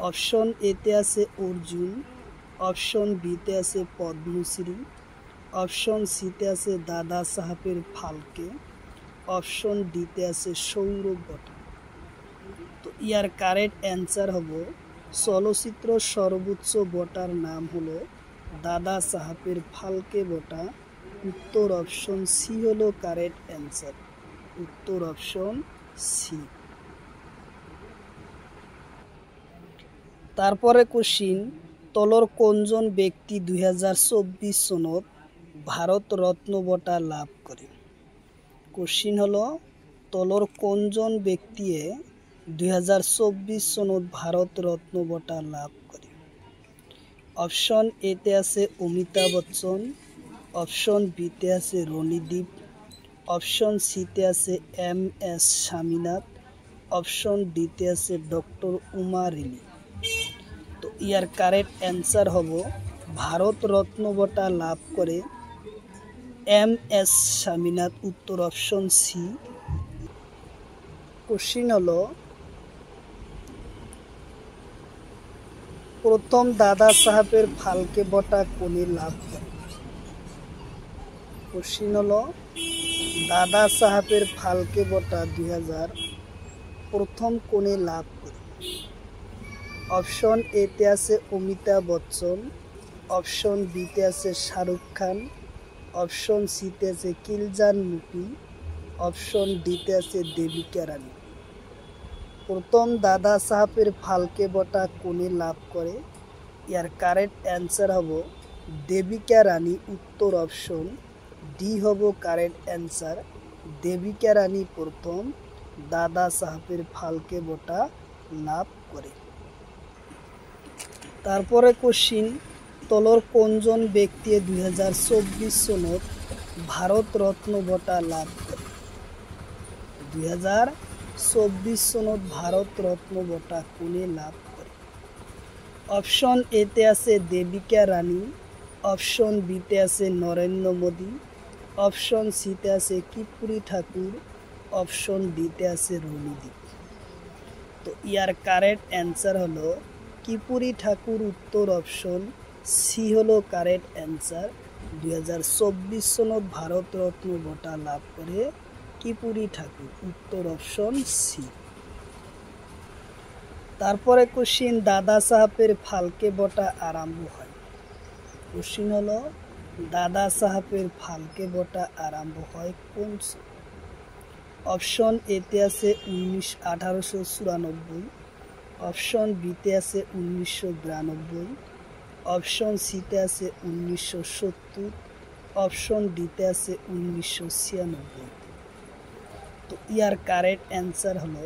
অপশন এতে আছে অর্জুন, অপশন বিতে আছে পদ্মশ্রী, অপশন সিতে আছে দাদা সাহেবের ফালকে, অপশন ডিতে আছে সৌরভ বঁটা। তো ইয়ার কারেক্ট অ্যান্সার হব চলচ্চিত্র সর্বোচ্চ বঁটার নাম হলো দাদা সাহেবের ফালকে বঁটা। উত্তর অপশন সি হলো কারেক্ট অ্যান্সার, উত্তর অপশন সি। তারপরে কোশ্চিন তলর কোনজন ব্যক্তি 2024 সনত ভারত রত্ন বঁটা লাভ করে? কোশ্চিন হলো তলর কোনজন ব্যক্তি 2024 সনত ভারত রত্ন বঁটা লাভ করে? অপশন এতে আছে অমিতাভ বচ্চন, অপশন বিতে আছে রণিদীপ, অপশন সিতে আছে MS স্বামীনাথ, অপশন ডিতে আছে ডক্টর উমা রেলি। তো ইয়ার কারেক্ট অ্যান্সার হব ভারত রত্ন বঁটা লাভ করে MS স্বামীনাথন। উত্তর অপশন সি। কোশ্চিন হলো প্রথম দাদা সাহেবের ফালকে বঁটা কোনে লাভ করে। কোশ্চিন হলো দাদা সাহেবের ফালকে বঁটা 2000 প্রথম কোনে লাভ করে। অপশন এতে আছে অমিতাভ বচ্চন, অপশন বিতে আছে শাহরুখ খান, অপশন সিতে আছে কিলজান মুফি, অপশন ডিতে আছে দেবিকা রানী। প্রথম দাদা সাহেবের ফালকে বঁটা কোনে লাভ করে? ইয়ার কারেক্ট অ্যান্সার হব দেবিকা রানী। উত্তর অপশন ডি হব কারেক্ট অ্যান্সার। দেবিকা রানী প্রথম দাদা সাহেবের ফালকে বঁটা লাভ করে। তারপরে কোশ্চিন, তলর কোনজন ব্যক্তি 2024 সনত ভারত রত্ন বঁটা লাভ করে? 2024 সনত ভারত রত্ন বঁটা কোনে লাভ করে? অপশন এতে আছে দেবিকা রানী, অপশন বিতে আছে নরেন্দ্র মোদী, অপশন সিতে আছে কিপুরি ঠাকুর, অপশন ডিতে আছে রণিদীপ। তো ইয়ার কারেক্ট অ্যান্সার হলো কিপুরি ঠাকুর। উত্তর অপশন সি হলো কারেক্ট অ্যান্সার। 2024 সনত ভারত রত্ন বঁটা লাভ করে কিপুরি ঠাকুর। উত্তর অপশন সি। তারপরে কোশ্চিন, দাদা সাহেবের ফালকে বঁটা আরম্ভ হয়। কোশ্চিন হলো দাদা সাহেবের ফালকে বঁটা আরম্ভ হয় কোন? অপশন এতে আছে 1894, অপশন বিতে আছে 1992, অপশন সিতে আছে 1970, অপশন ডিতে আছে 1996। তো ইয়ার কারেক্ট অ্যান্সার হলো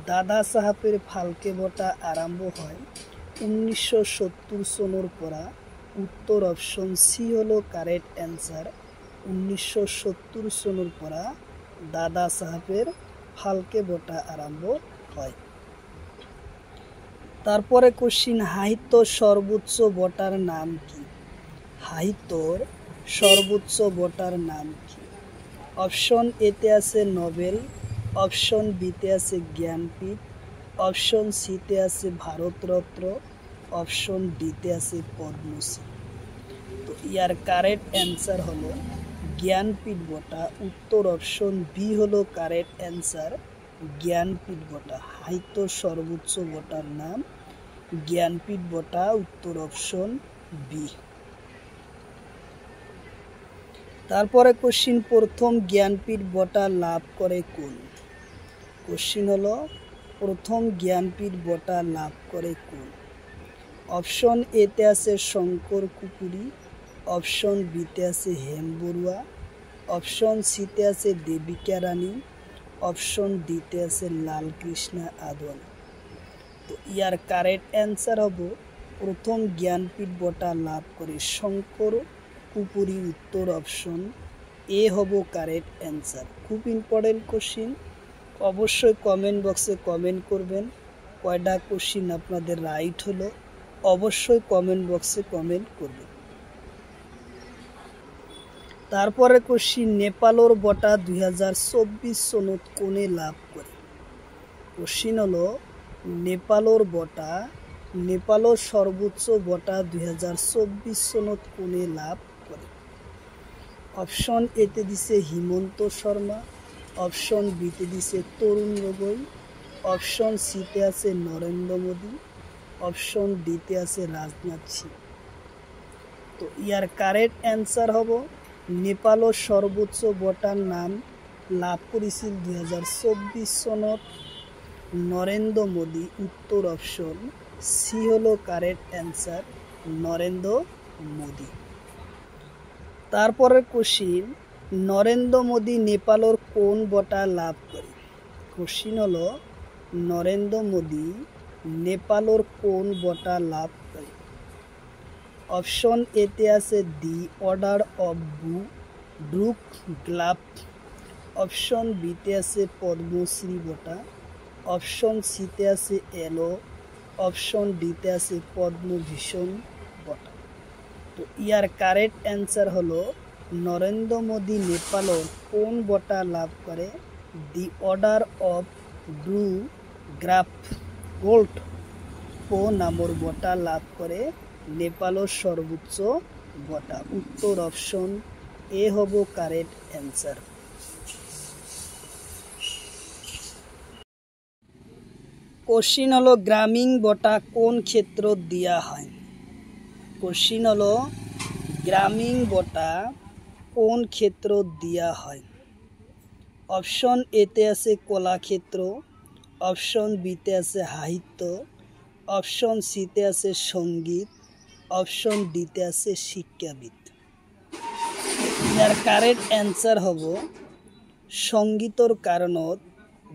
দাদা সাহেবের ফালকে বঁটা আরম্ভ হয় 1970 সনের পরা। উত্তর অপশন সি হলো কারেক্ট অ্যান্সার। 1970 সনের পরা দাদা সাহেবের ফালকে বঁটা আরম্ভ হয়। তারপরে কোশ্চিন, সাহিত্যর সর্বোচ্চ বঁটার নাম কি? সাহিত্যর সর্বোচ্চ বঁটার নাম কি? অপশন এতে আছে নোবেল, অপশন বিতে আছে জ্ঞানপীঠ, অপশন সিতে আছে ভারতরত্ন, অপশন ডিতে আছে পদ্মশ্রী। তো ইয়ার কারেক্ট অ্যান্সার হলো জ্ঞানপীঠ বঁটা। উত্তর অপশন বি হলো কারেক্ট অ্যান্সার। জ্ঞানপীঠ বঁটা, সাহিত্যর সর্বোচ্চ বঁটার নাম জ্ঞানপীঠ বঁটা। উত্তর অপশন বি। তারপরে কোশ্চিন, প্রথম জ্ঞানপীঠ বঁটা লাভ করে কোন? কোশ্চিন হলো প্রথম জ্ঞানপীঠ বঁটা লাভ করে কোন? অপশন এতে আছে শঙ্কর কুপুরি, অপশন বিতে আছে হেম বড়ুয়া, অপশন সিতে আছে দেবিকা রানী, অপশন ডিতে আছে লালকৃষ্ণা আদবানি। তো ইয়ার কারেক্ট অ্যান্সার হব প্রথম জ্ঞানপীঠ বঁটা লাভ করে শঙ্কর কুপুরি। উত্তর অপশন এ হব কারেক্ট অ্যান্সার। খুব ইম্পর্টেন্ট কোশ্চিন, অবশ্যই কমেন্ট বক্সে কমেন্ট করবেন কয়টা কোশ্চিন আপনাদের রাইট হলো। অবশ্যই কমেন্ট বক্সে কমেন্ট করবেন। তারপরে কোশ্চিন, নেপালর বঁটা 2024 সনত কোনে লাভ করে? কোশ্চিন হলো নেপালর বঁটা, নেপালর সর্বোচ্চ বঁটা 2024 সনত কোনে লাভ করে? অপশন এতে দিছে হিমন্ত শর্মা, অপশন বিতে দিছে তরুণ গগৈ, অপশন সিতে আছে নরেন্দ্র মোদী, অপশন ডিতে আছে রাজনাথ সিং। তো ইয়ার কারেক্ট অ্যান্সার হব নেপালর সর্বোচ্চ বঁটার নাম লাভ করেছিল 2024 সনত নরেন্দ্র মোদী। উত্তর অপশন সি হলো কারেক্ট অ্যান্সার, নরেন্দ্র মোদী। তারপরের কোশ্চিন, নরেন্দ্র মোদী নেপালর কোন বঁটা লাভ করে? কোশ্চিন হলো নরেন্দ্র মোদী নেপালর কোন বঁটা লাভ করে? অপশন এতে আছে the order of brook glove, option বিতে আছে পদ্মশ্রী বঁটা, অপশন সিতে আছে এলো, অপশন ডিতে আছে পদ্মভূষণ বঁটা। তো ইয়ার কারেক্ট অ্যান্সার হলো নরেন্দ্র মোদী নেপালত কোন বঁটা লাভ করে? দি order of blue graph gold পো নামৰ বঁটা লাভ কৰে নেপালৰ সর্বোচ্চ বঁটা। উত্তর অপশন এ হব কারেক্ট অ্যান্সার। কোশ্চিন হলো গ্রামীণ বঁটা কোন ক্ষেত্রত দিয়া হয়? কোশ্চিন হলো গ্রামীণ বঁটা কোন ক্ষেত্রত দিয়া হয়? অপশন এতে আছে কলাক্ষেত্র, অপশন বিতে আছে সাহিত্য, অপশন সিতে আছে সঙ্গীত, অপশন ডিতে আছে শিক্ষাবিদ। ইয়ার কারেক্ট অ্যান্সার হব সঙ্গীতর কারণত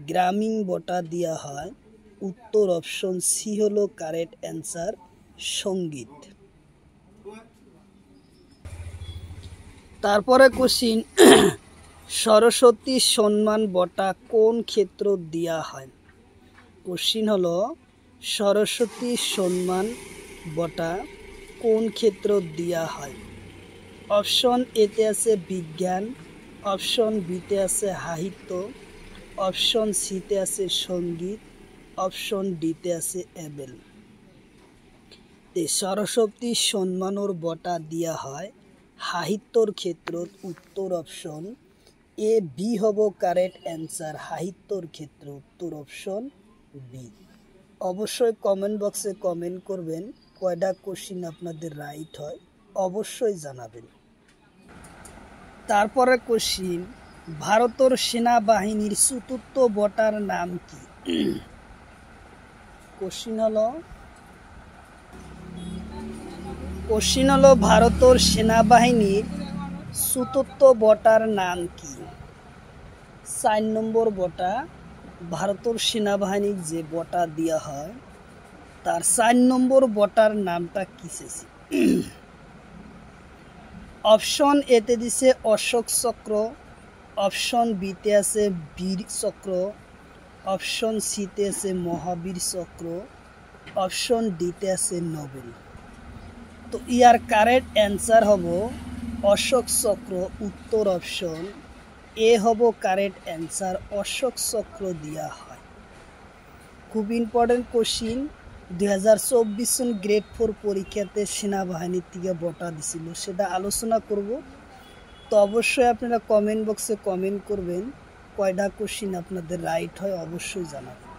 গ্রামীণ বঁটা দিয়া হয়। উত্তর অপশন সি হলো কারেক্ট অ্যান্সার, সঙ্গীত। তারপরে কোশ্চিন সরস্বতী সম্মান বঁটা কোন ক্ষেত্রত দিয়া হয়? কোশ্চিন হলো সরস্বতী সম্মান বঁটা কোন ক্ষেত্রত দিয়া হয়? অপশন এতে আছে বিজ্ঞান, অপশন বিতে আছে সাহিত্য, অপশন সিতে আছে সঙ্গীত, অপশন ডিতে আছে এবেল। সরস্বতী সম্মানৰ বঁটা দিয়া হয় সাহিত্যর ক্ষেত্রত। উত্তর অপশন এ বি হব কারেক্ট অ্যান্সার, সাহিত্যর ক্ষেত্র। উত্তর অপশন বি। অবশ্যই কমেন্ট বক্সে কমেন্ট করবেন কয়টা কোশ্চিন আপনাদের রাইট হয়, অবশ্যই জানাবেন। তারপরে কোশ্চিন ভারতের সেনাবাহিনীর চতুর্থ বঁটার নাম কি? কোশ্চিন হলো ভারতের সেনাবাহিনীর চতুর্থ বঁটার নাম কি? 4 নম্বর বঁটা ভারতের সেনাবাহিনীর যে বঁটা দিয়া হয় তার 4 নম্বর বঁটার নামটা কি? অপশন এতে দিছে অশোক চক্র, অপশন বিতে আছে বীর চক্র, অপশন সিতে আছে মহাবীর চক্র, অপশন ডিতে আছে নোবেল। তো ইয়ার কারেক্ট অ্যান্সার হব অশোক চক্র। উত্তর অপশন এ হব কারেক্ট অ্যান্সার, অশোক চক্র দিয়া হয়। খুব ইম্পর্টেন্ট কোশ্চিন। 2024 সন গ্রেড 4 পরীক্ষাতে সেনাবাহিনীর থেকে বঁটা দিছিল, সেটা আলোচনা করব। তো অবশ্যই আপনারা কমেন্ট বক্সে কমেন্ট করবেন কয়টা কোশ্চিন আপনাদের রাইট হয়, অবশ্যই জানাবেন।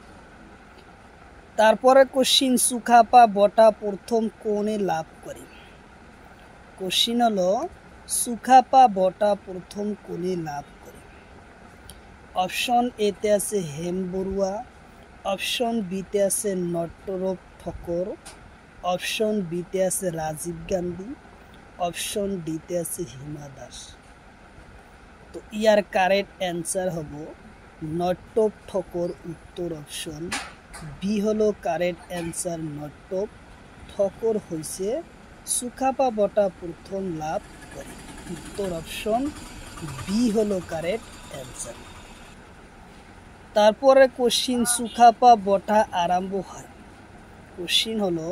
তারপরে কোশ্চিন সুখাপা বঁটা প্রথম কোনে লাভ করে? কোশ্চিন হলো সুখাপা বঁটা প্রথম কোনে লাভ করে? অপশন এতে আছে হেম বড়ুয়া, অপশন বিতে আছে নটরূপ ঠাকুর, অপশন বিতে আছে রাজীব গান্ধী, অপশন ডিতে আছে হিমা দাস। তো ইয়ার কারেক্ট অ্যান্সার হব নটরূপ ঠাকুর। উত্তর অপশন বি হলো কারেক্ট অ্যান্সার, নটরূপ ঠাকুর হয়েছে সুখাপা বঁটা প্রথম লাভ করে। উত্তর অপশন বি হলো কারেক্ট অ্যান্সার। তারপরে কোশ্চিন সুখাপা বঁটা আরম্ভ হয়? কোশ্চিন হলো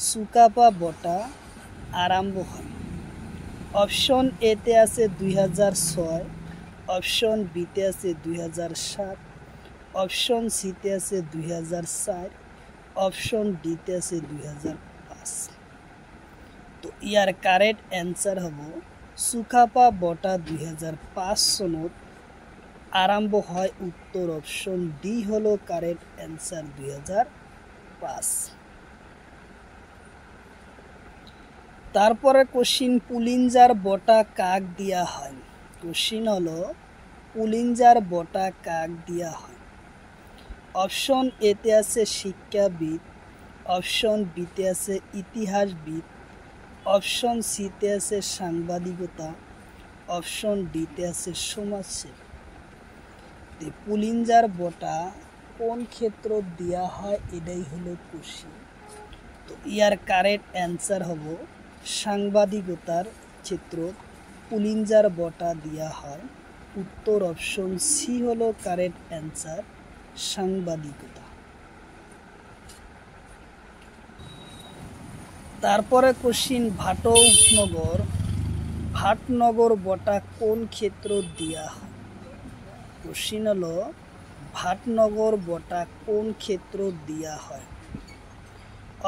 সুখাপা বঁটা আরম্ভ হয়। অপশন এতে আছে 2006, অপশন বিতে আছে 2007, অপশন সিতে আছে 2004, অপশন ডিতে আছে 2005। তো ইয়ার কারেক্ট অ্যান্সার হব সুখাপা বঁটা 2005 সনত আরম্ভ হয়। উত্তর অপশন ডি হলো কারেক্ট অ্যান্সার, 2005। তারপরে কোশ্চিন পুলিঞ্জার বঁটা কাক দিয়া হয়? কোশ্চিন হলো পুলিঞ্জার বঁটা কাক দিয়া হয়? অপশন এতে আছে শিক্ষাবিদ, অপশন বিতে আছে ইতিহাসবিদ, অপশন সিতে আছে সাংবাদিকতা, অপশন ডিতে আছে সমাজসেবী। পুলিঞ্জার বঁটা কোন ক্ষেত্র দিয়া হয় এটাই হলো কোশ্চিন। তো ইয়ার কারেক্ট অ্যান্সার হব সাংবাদিকতার ক্ষেত্র পুলিঞ্জার বঁটা দিয়া হয়। উত্তর অপশন সি হলো কারেক্ট অ্যান্সার, সাংবাদিকতা। তারপরে কোশ্চিন ভাটনগর বটা কোন ক্ষেত্র দিয়া হয়? কোশ্চিন হলো ভাটনগর বটা কোন ক্ষেত্র দিয়া হয়?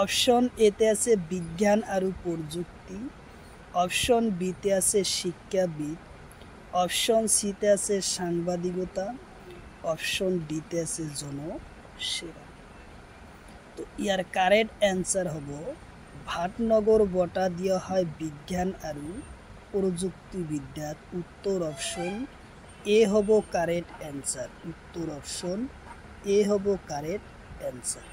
অপশন এতে আছে বিজ্ঞান আর প্রযুক্তি, অপশন বিতে আছে শিক্ষাবিদ, অপশন সিতে আছে সাংবাদিকতা, অপশন ডিতে আছে জনসেবা। তো ইয়ার কারেক্ট অ্যান্সার হবো ভাটনগর বটা দেওয়া হয় বিজ্ঞান আর প্রযুক্তিবিদ্যার। উত্তর অপশন এ হব কারেক্ট অ্যান্সার। উত্তর অপশন এ হব কারেক্ট অ্যান্সার।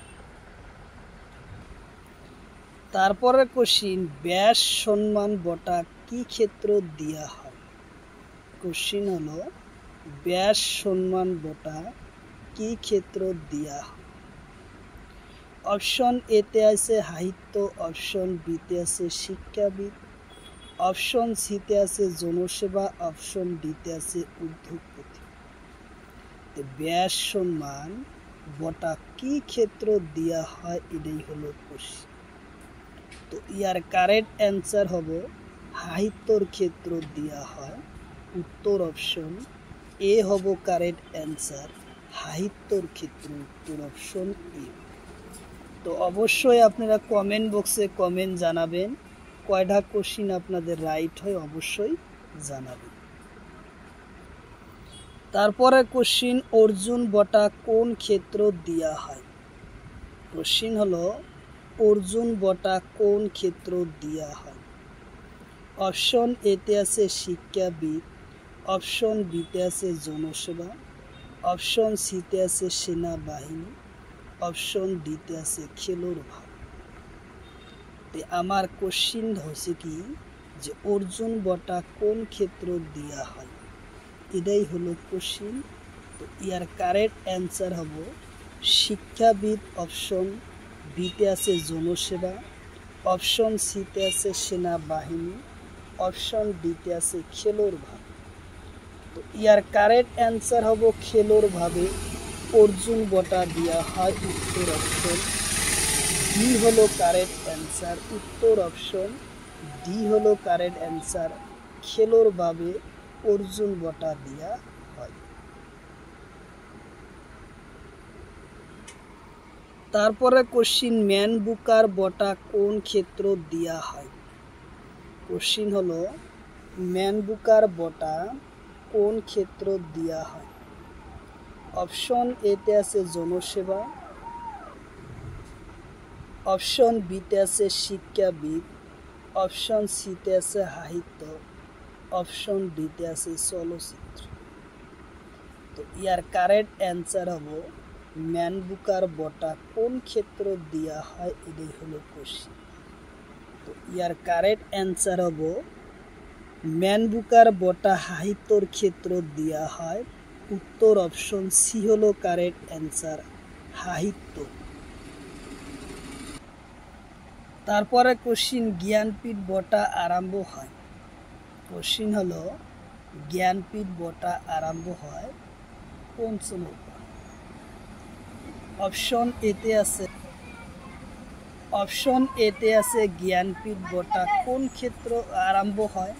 তারপরে কোশ্চিন ব্যাস সম্মান বটা কি ক্ষেত্র দেওয়া হয়? কোশ্চিন হলো ব্যাস সম্মান বটা কি ক্ষেত্র দেওয়া হয়? অপশন এতে আছে সাহিত্য, অপশন বিতে আছে শিক্ষাবিদ, অপশন সিতে আছে জনসেবা, অপশন ডিতে আছে উদ্যোগপতি। ব্যাস সম্মান বটা কি ক্ষেত্র দেওয়া হয় এটাই হলো কোশ্চিন। তো ইয়ার কারেক্ট অ্যান্সার হবে সাহিত্যর ক্ষেত্র দেওয়া হয়। উত্তর অপশন এ হব কারেক্ট অ্যান্সার, সাহিত্যর ক্ষেত্র। উত্তর অপশন এ। তো অবশ্যই আপনারা কমেন্ট বক্সে কমেন্ট জানাবেন কয়টা কোশ্চিন আপনাদের রাইট হয়, অবশ্যই জানাবেন। তারপরে কোশ্চিন অর্জুন বটা কোন ক্ষেত্র দেওয়া হয়? কোশ্চিন হলো অর্জুন বটা কোন ক্ষেত্র দেওয়া হয়? অপশন এতে আছে শিক্ষাবিদ, অপশন বিতে আছে জনসেবা, অপশন সিতে আছে সেনাবাহিনী, অপশন ডিতে আছে খেলোর ভাগ। আমার কোশ্চিন হচ্ছে কি যে অর্জুন বটা কোন ক্ষেত্র দেওয়া হয়, এটাই হলো কোশ্চিন। তো ইয়ার কারেক্ট অ্যান্সার হব শিক্ষাবিদ, অপশন বিতে আছে জনসেবা, অপশন সিতে আছে সেনাবাহিনী, অপশন ডিতে আছে খেলোর ভাগ। তো ইয়ার কারেক্ট অ্যান্সার হব খেলোর ভাবে অর্জুন বটা দেওয়া হয়। উত্তর অপশন ডি হলো কারেক্ট অ্যান্সার। উত্তর অপশন ডি হলো কারেক্ট অ্যান্সার, খেলোর ভাবে অর্জুন বটা দেওয়া হয়। তারপরে কোশ্চিন ম্যান বুকার বটা কোন ক্ষেত্র দেওয়া হয়? কোশ্চিন হলো ম্যান বুকার বটা কোন ক্ষেত্র দেওয়া হয়? অপশন এতে আছে জনসেবা, অপশন বিতে আছে শিক্ষাবিদ, অপশন সিতে আছে সাহিত্য, অপশন ডিতে আছে চলচ্চিত্র। তো ইয়ার কারেক্ট অ্যান্সার হব ম্যান বুকার বটা কোন ক্ষেত্র দেওয়া হয়, এটাই হলো কোশ্চিন। তো ইয়ার কারেক্ট অ্যান্সার হব ম্যান বুকার বটা সাহিত্যর ক্ষেত্র দেওয়া হয়। উত্তর অপশন সি হলো কারেক্ট অ্যান্সার, সাহিত্য। তারপরে কোশ্চিন জ্ঞানপীঠ বটা আরম্ভ হয়? কোশ্চিন হলো জ্ঞানপীঠ বটা আরম্ভ হয় কোন সনের? অপশন এতে আছে জ্ঞানপীঠ বটা কোন ক্ষেত্র আরম্ভ হয়?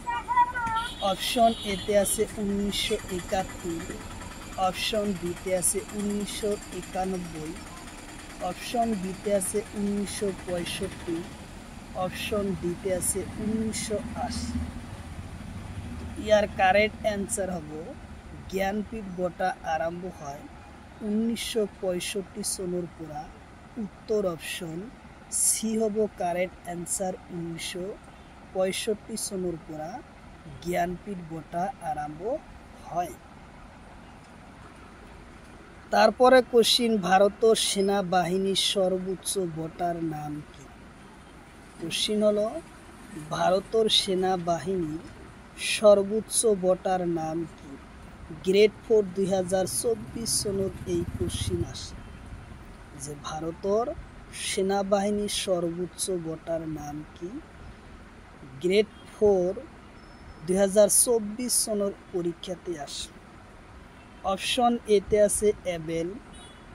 অপশন এতে আছে 1971, অপশন বিতে আছে 1991, অপশন বিতে আছে 1965, অপশন ডিতে আছে 1980। ইয়ার কারেক্ট অ্যান্সার হব জ্ঞানপীঠ বটা আরম্ভ হয় 1965 সনের পড়া। উত্তর অপশন সি হব কারেক্ট অ্যান্সার, 1965 সনের পড়া জ্ঞানপীঠ বটা আরম্ভ হয়। তারপরে কোশ্চিন ভারতের সেনাবাহিনীর সর্বোচ্চ বটার নাম কি? কোশ্চিন হলো ভারতের সেনাবাহিনীর সর্বোচ্চ বটার নাম কি? গ্রেড 4 2024 সনত এই কোশ্চিন আসে যে ভারতের সেনাবাহিনীর সর্বোচ্চ বটার নাম কি? গ্রেড 4 2024 সনের পরীক্ষাতে আসে। অপশন এতে আছে অ্যাবেল,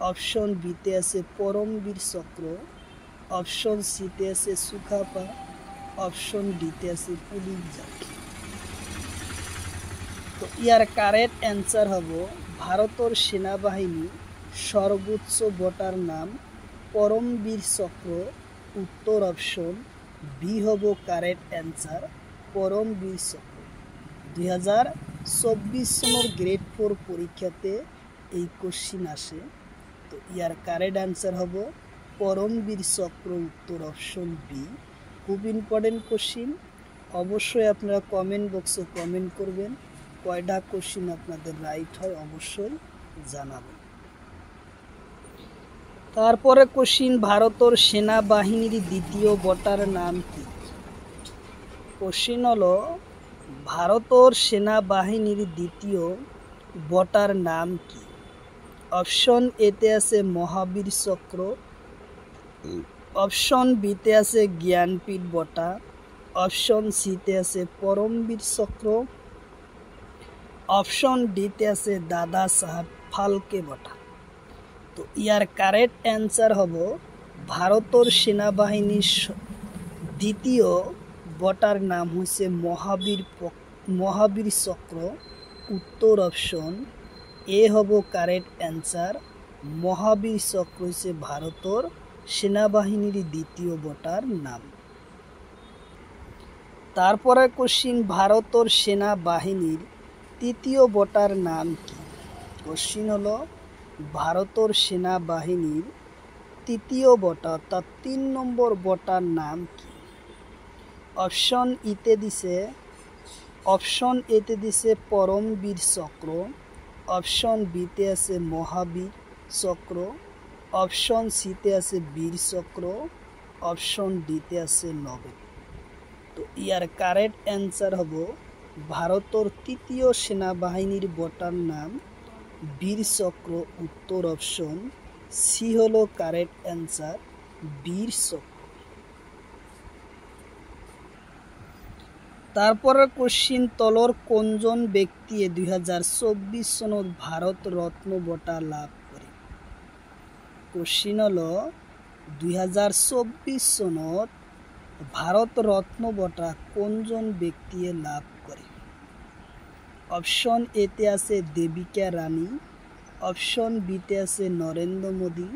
অপশন বিতে আছে পরমবীর চক্র, অপশন সিতে আছে সুখাপা, অপশন ডিতে আছে পুলিশ জাত। তো ইয়ার কারেক্ট অ্যান্সার হব ভারতের সেনাবাহিনী সর্বোচ্চ বঁটার নাম পরমবীর চক্র। উত্তর অপশন বি হব কারেক্ট অ্যান্সার, পরমবীর চক্র। 2024 সনের গ্রেড 4 পরীক্ষাতে এই কোশ্চিন আসে। তো ইয়ার কারেক্ট অ্যান্সার হব পরমবীর চক্র, উত্তর অপশন বি। খুব ইম্পর্টেন্ট কোশ্চিন, অবশ্যই আপনারা কমেন্ট বক্সে কমেন্ট করবেন কয়টা কোশ্চিন আপনাদের রাইট হয় অবশ্যই জানাবেন। তারপরে কোশ্চিন, ভারতের সেনাবাহিনীর দ্বিতীয় বঁটার নাম কি? কোশ্চিন হলো ভারতের সেনাবাহিনীর দ্বিতীয় বঁটার নাম কি? অপশন এতে আছে মহাবীর চক্র, অপশন বিতে আছে জ্ঞানপীঠ বঁটা, অপশন সিতে আছে পরমবীর চক্র, অপশন ডিতে আছে দাদা সাহেব ফালকে বঁটা। তো ইয়ার কারেক্ট অ্যান্সার হব ভারতের সেনাবাহিনীর দ্বিতীয় বঁটার নাম হচ্ছে মহাবীর চক্র। উত্তর অপশন এ হব কারেক্ট অ্যান্সার, মহাবীর চক্র হচ্ছে ভারতের সেনাবাহিনীর দ্বিতীয় বঁটার নাম। তারপরে কোশ্চিন, ভারতের সেনাবাহিনীর তৃতীয় বঁটার নাম কি? কোশ্চিন হলো ভারতের সেনাবাহিনীর তৃতীয় বঁটা অর্থাৎ 3 নম্বর বঁটার নাম কি? অপশন এতে দিছে পরমবীর চক্র, অপশন বিতে আছে মহাবীর চক্র, অপশন সিতে আছে বীর চক্র, অপশন ডিতে আছে নবেল। তো ইয়ার কারেক্ট অ্যান্সার হব ভারতের তৃতীয় সেনাবাহিনীর বঁটার নাম বীর চক্র। উত্তর অপশন সি হলো কারেক্ট অ্যান্সার, বীর চক্র। তারপরে কোশ্চিন, তলর কোনজন ব্যক্তি 2024 সনত ভারত রত্ন বঁটা লাভ করে? কোশ্চিন হলো 2024 সনত ভারত রত্ন বঁটা কোনজন ব্যক্তি লাভ করে? অপশন এতে আছে দেবিকা রানী, অপশন বিতে আছে নরেন্দ্র মোদী,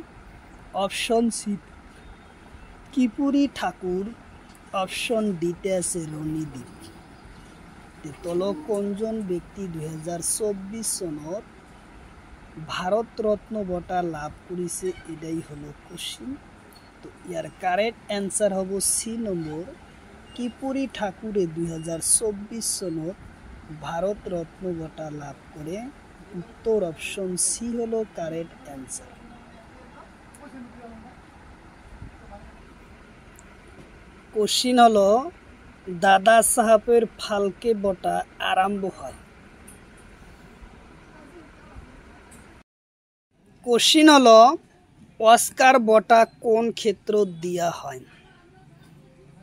অপশন সি কিপুরি ঠাকুর, অপশন ডিতে আছে রণিদীপ। তল কোনজন ব্যক্তি 2024 সনত ভারত রত্ন বঁটা লাভ করেছে, এটাই হলো কোশ্চিন। তো ইয়ার কারেক্ট অ্যান্সার হব সি নম্বর, কিপুরি ঠাকুরে 2024 সনত ভারত রত্ন বঁটা লাভ করে। উত্তর অপশন সি হলো কারেক্ট অ্যান্সার। কোশ্চিন হলো দাদা সাহেবের ফালকে বঁটা আরম্ভ হয়? কোশ্চিন হলো অস্কার বঁটা কোন ক্ষেত্র দিয়া হয়?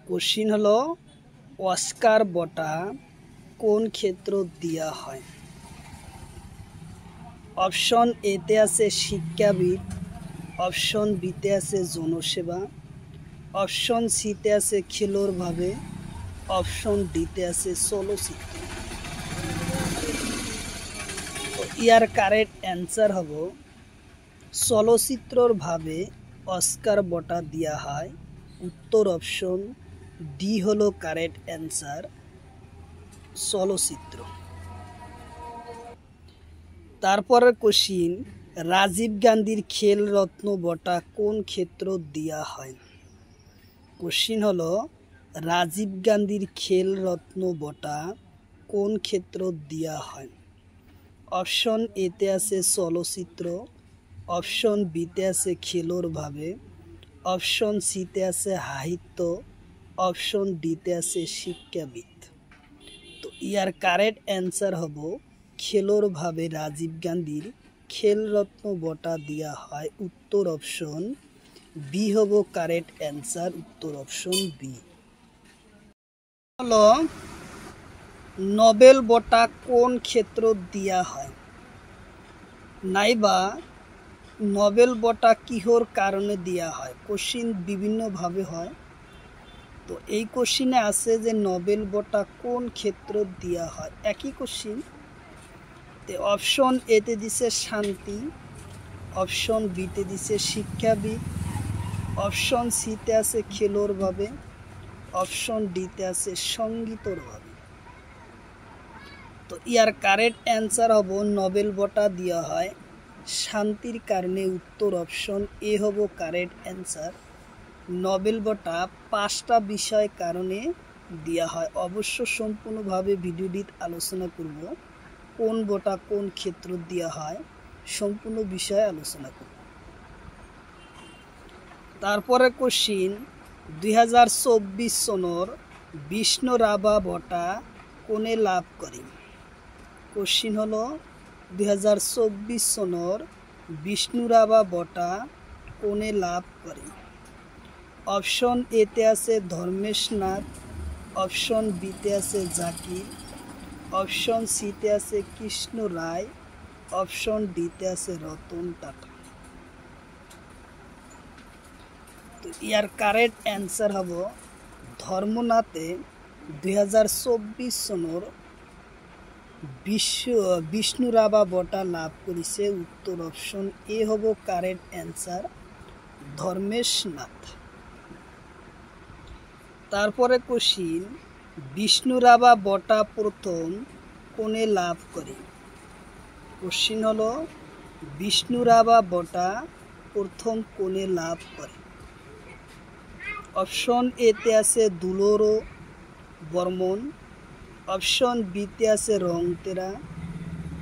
কোশ্চিন হলো অস্কার বঁটা কোন ক্ষেত্র দিয়া হয়? অপশন এতে আছে শিক্ষাবিদ, অপশন বিতে আছে জনসেবা, অপশন সিতে আছে খেলোর ভাবে, অপশন ডিতে আছে চলচ্চিত্র। ইয়ার কারেক্ট অ্যান্সার হব চলচ্চিত্রর ভাবে অস্কার বঁটা দেওয়া হয়। উত্তর অপশন ডি হলো কারেক্ট অ্যান্সার, চলচ্চিত্র। তারপরের কোশ্চিন, রাজীব গান্ধীর খেল রত্ন বঁটা কোন ক্ষেত্র দেওয়া হয়? কোশ্চিন হলো রাজীব গান্ধীর খেল রত্ন বঁটা কোন ক্ষেত্র দেওয়া হয়? অপশন এতে আছে চলচ্চিত্র, অপশন বিতে আছে খেলোর ভাবে, অপশন সিতে আছে সাহিত্য, অপশন ডিতে আছে শিক্ষাবিদ। তো ইয়ার কারেক্ট অ্যান্সার হব খেলোর ভাবে রাজীব গান্ধীর খেলরত্ন বঁটা দেওয়া হয়। উত্তর অপশন বি হব কারেক্ট অ্যান্সার, উত্তর অপশন বি। হলো নোবেল বঁটা কোন ক্ষেত্র দেওয়া হয়? নাইবা নোবেল বঁটা কিহর কারণে দেওয়া হয়? কোশ্চিন বিভিন্নভাবে হয়। তো এই কোশ্চিনে আছে যে নোবেল বঁটা কোন ক্ষেত্র দেওয়া হয়, একই কোশ্চিন। তো অপশন এতে দিছে শান্তি, অপশন বিতে দিছে শিক্ষাবিদ, অপশন সিতে আছে খেলোর ভাবে, অপশন ডিতে আছে সঙ্গীতর ভাবে। তো ইয়ার কারেক্ট অ্যান্সার হব নোবেল বঁটা দেওয়া হয় শান্তির কারণে। উত্তর অপশন এ হব কারেক্ট অ্যান্সার। নোবেল বঁটা 5টা বিষয় কারণে দেওয়া হয়। অবশ্য সম্পূর্ণভাবে ভিডিওটি আলোচনা করব কোন বঁটা কোন ক্ষেত্র দেওয়া হয়, সম্পূর্ণ বিষয়ে আলোচনা করব। তারপরে কোশ্চিন 2024 সনের বিষ্ণু রাভা বঁটা কোনে লাভ করে? কোশ্চিন হলো 2024 সনের বিষ্ণু রাভা বঁটা কোনে লাভ করে? অপশন এতে আছে ধর্মেশ নাথ, অপশন বিতে আছে জাকির, অপশন সিতে আছে কৃষ্ণ রায়, অপশন ডিতে আছে রতন টাটা। তো ইয়ার কারেক্ট অ্যান্সার হব ধর্মনাথে 2024 সনের বিষ্ণু রাভা বঁটা লাভ করেছে। উত্তর অপশন এ হব কারেক্ট অ্যান্সার, ধর্মেশ নাথ। তারপরে কোশ্চিন বিষ্ণু রাভা বঁটা প্রথম কোনে লাভ করে? কোশ্চিন হলো বিষ্ণু রাভা বঁটা প্রথম কোনে লাভ করে? অপশন এতে আছে দুলোরো বর্মন, অপশন বিতে আছে রংতেরা,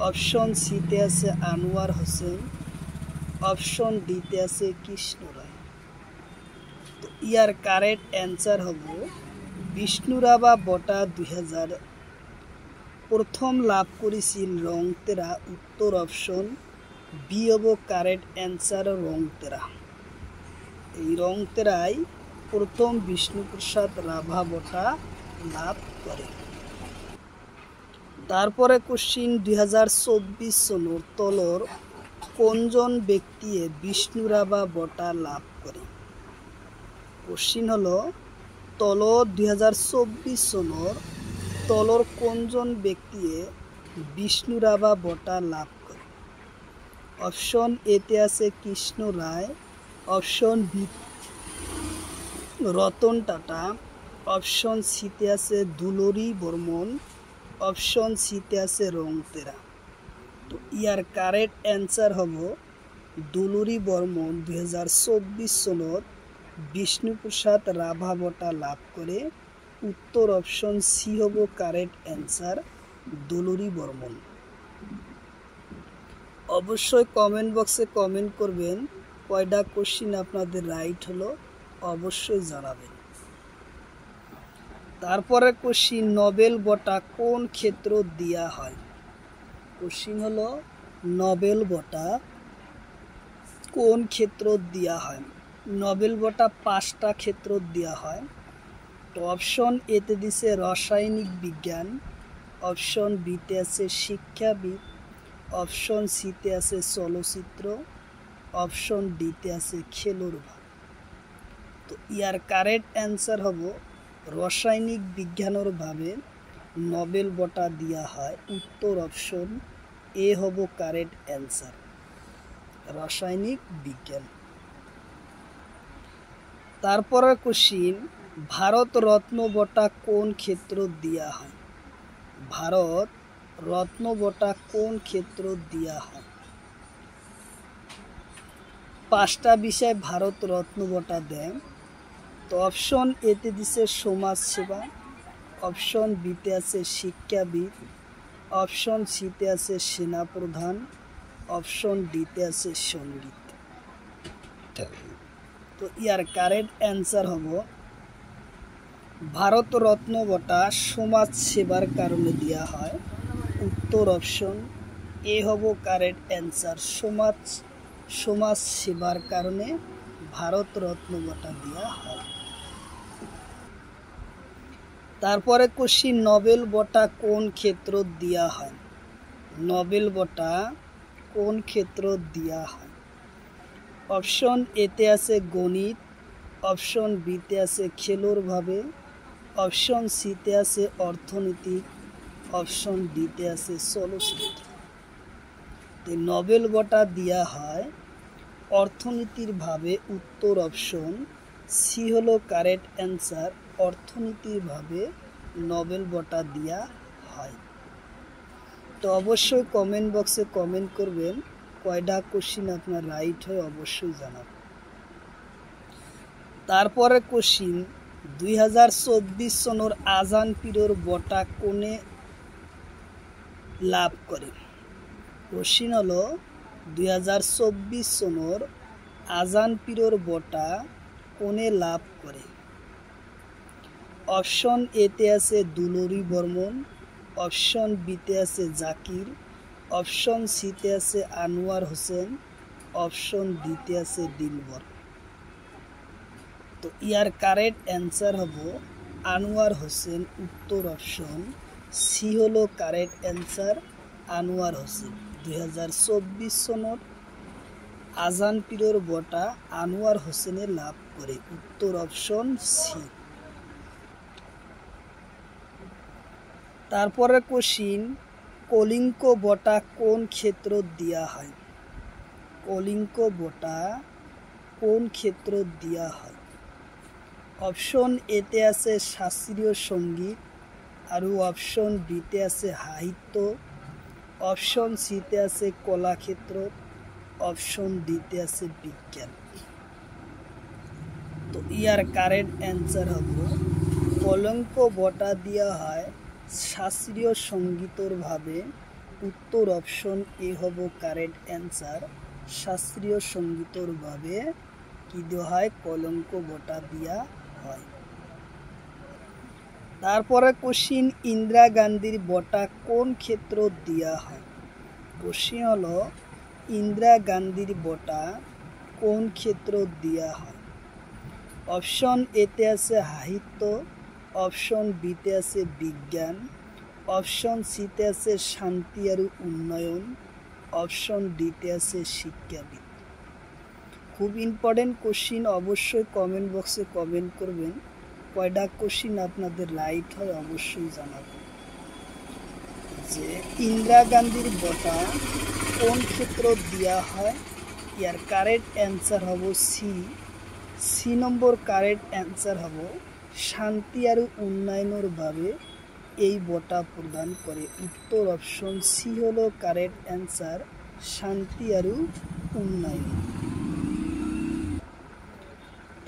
অপশন সিতে আছে আনোয়ার হোসেন, অপশন ডিতে আছে কৃষ্ণ রায়। তো ইয়ার কারেক্ট অ্যান্সার হব বিষ্ণু রাভা বঁটা 2000 প্রথম লাভ করেছিল রংতেরা। উত্তর অপশন বি হব কারেক্ট অ্যান্সার, রংতেরা। এই রংতেরাই প্রথম বিষ্ণুপ্রসাদ রাভা বঁটা লাভ করে। তারপরে কোশ্চিন 2024 সনের তলর কোনজন ব্যক্তি বিষ্ণু রাভা বঁটা লাভ করে? কোশ্চিন হলো তলর 2024 সনের তলর কোনজন ব্যক্তি বিষ্ণু রাভা বঁটা লাভ করে? অপশন এতে আছে Krishna Roy, option B Ratan Tata, option সিতে আছে দুলোরি বর্মন, অপশন সিতে আছে রংতেরা। তো ইয়ার কারেক্ট অ্যান্সার হব দুলোরি বর্মন 2024 সনত বিষ্ণুপ্রসাদ রাভা বঁটা লাভ করে। উত্তর অপশন সি হব কারেক্ট অ্যান্সার, দুলোরি বর্মন। অবশ্যই কমেন্ট বক্সে কমেন্ট করবেন কয়টা কোশ্চিন আপনাদের রাইট হলো, অবশ্যই জানাবেন। তারপরে কোশ্চিন নোবেল বঁটা কোন ক্ষেত্র দেওয়া হয়? কোশ্চিন হলো নোবেল বঁটা কোন ক্ষেত্র দেওয়া হয়? নোবেল বঁটা 5টা ক্ষেত্র দেওয়া হয়। তো অপশন এতে দিছে রাসায়নিক বিজ্ঞান, অপশন বিতে আছে শিক্ষাবিদ, অপশন সিতে আছে চলচ্চিত্র, অপশন ডিতে আছে খেলোর ভাব। তো ইয়ার কারেক্ট অ্যান্সার হব রাসায়নিক বিজ্ঞানের ভাবে নোবেল বঁটা দেওয়া হয়। উত্তর অপশন এ হব কারেক্ট অ্যান্সার, রাসায়নিক বিজ্ঞান। তারপরে কোশ্চিন ভারত রত্ন বঁটা কোন ক্ষেত্র দেওয়া হয়? ভারত রত্ন বঁটা কোন ক্ষেত্র দেওয়া হয়? 5টা বিষয় ভারত রত্ন বঁটা দেয়। তো অপশন এতে দিছে সমাজ সেবা, অপশন বিতে আছে শিক্ষাবিদ, অপশন সিতে আছে সেনাপ্রধান, অপশন ডিতে আছে সঙ্গীত। তো ইয়ার কারেক্ট অ্যান্সার হব ভারত রত্ন বঁটা সমাজ সেবার কারণে দেওয়া হয়। উত্তর অপশন এ হব কারেক্ট অ্যান্সার, সমাজ সেবার কারণে ভারত রত্ন বঁটা দেওয়া হয়। তারপরে কোশ্চিন নোবেল বঁটা কোন ক্ষেত্র দেওয়া হয়? নোবেল বঁটা কোন ক্ষেত্র দেওয়া হয়? অপশন এতে আছে গণিত, অপশন বিতে আছে খেলোর ভাবে, অপশন সিতে আছে অর্থনীতি, অপশন ডিতে আছে চলচ্চিত্র। নোবেল বঁটা দেওয়া হয় অর্থনীতির ভাবে, উত্তর অপশন সি হলো কারেক্ট অ্যান্সার। অর্থনীতির ভাবে নোবেল বঁটা দেওয়া হয়। তো অবশ্যই কমেন্ট বক্সে কমেন্ট করবেন কয়টা কোশ্চিন আপনার রাইট হয়, অবশ্যই জানাবেন। তারপরে কোশ্চিন 2024 সনের আজান পীরের বঁটা কোনে লাভ করে। কোশ্চিন হলো 2024 সনের আজান পীরের বঁটা কোনে লাভ করে। অপশন এতে আছে দুলুরি বর্মন, অপশন বিতে আছে জাকির, অপশন সিতে আছে আনোয়ার হোসেন, অপশন ডিতে আছে দিলবর। তো ইয়ার কারেক্ট অ্যান্সার হবো আনোয়ার হোসেন। উত্তর অপশন সি হলো কারেক্ট অ্যান্সার, আনোয়ার হোসেন। 2024 সনের আজান পীরের বঁটা আনোয়ার হোসেনে লাভ করে। উত্তর অপশন সি। তারপরে কোশ্চিন কলিঙ্গ বঁটা কোন ক্ষেত্র দেওয়া হয়। কলিঙ্গ বঁটা কোন ক্ষেত্র দেওয়া হয়। অপশন এতে আছে শাস্ত্রীয় সঙ্গীত, আর অপশন বিতে আছে সাহিত্য, অপশন সিতে আছে কলাক্ষেত্র, অপশন ডিতে আছে বিজ্ঞান। তো ইয়ার কারেক্ট অ্যান্সার হলো কলঙ্ক বঁটা দেওয়া হয় শাস্ত্রীয় সঙ্গীতর ভাবে। উত্তর অপশন এ হব কারেক্ট অ্যান্সার। শাস্ত্রীয় সঙ্গীতর ভাবে কি দেওয়া হয়, কলঙ্ক বঁটা দেওয়া হয়। তারপরে কোশ্চিন ইন্দিরা গান্ধীর বঁটা কোন ক্ষেত্র দেওয়া হয়। কোশ্চিন হলো ইন্দিরা গান্ধীর বঁটা কোন ক্ষেত্র দেওয়া হয়। অপশন এতে আছে সাহিত্য, অপশন বিতে আছে বিজ্ঞান, অপশন সিতে আছে শান্তি আর উন্নয়ন, অপশন ডিতে আছে শিক্ষাবিদ। খুব ইম্পর্টেন্ট কোশ্চিন, অবশ্যই কমেন্ট বক্সে কমেন্ট করবেন কয়টা কোশ্চিন আপনাদের রাইট হয়, অবশ্যই জানাবেন। যে ইন্দিরা গান্ধীর বঁটা কোন ক্ষেত্র দেওয়া হয়, ইয়ার কারেক্ট অ্যান্সার হব সি নম্বর কারেক্ট অ্যান্সার হব শান্তি আর উন্নয়নের ভাবে এই বঁটা প্রদান করে। উত্তর অপশন সি হলো কারেক্ট অ্যান্সার, শান্তি আর উন্নয়ন।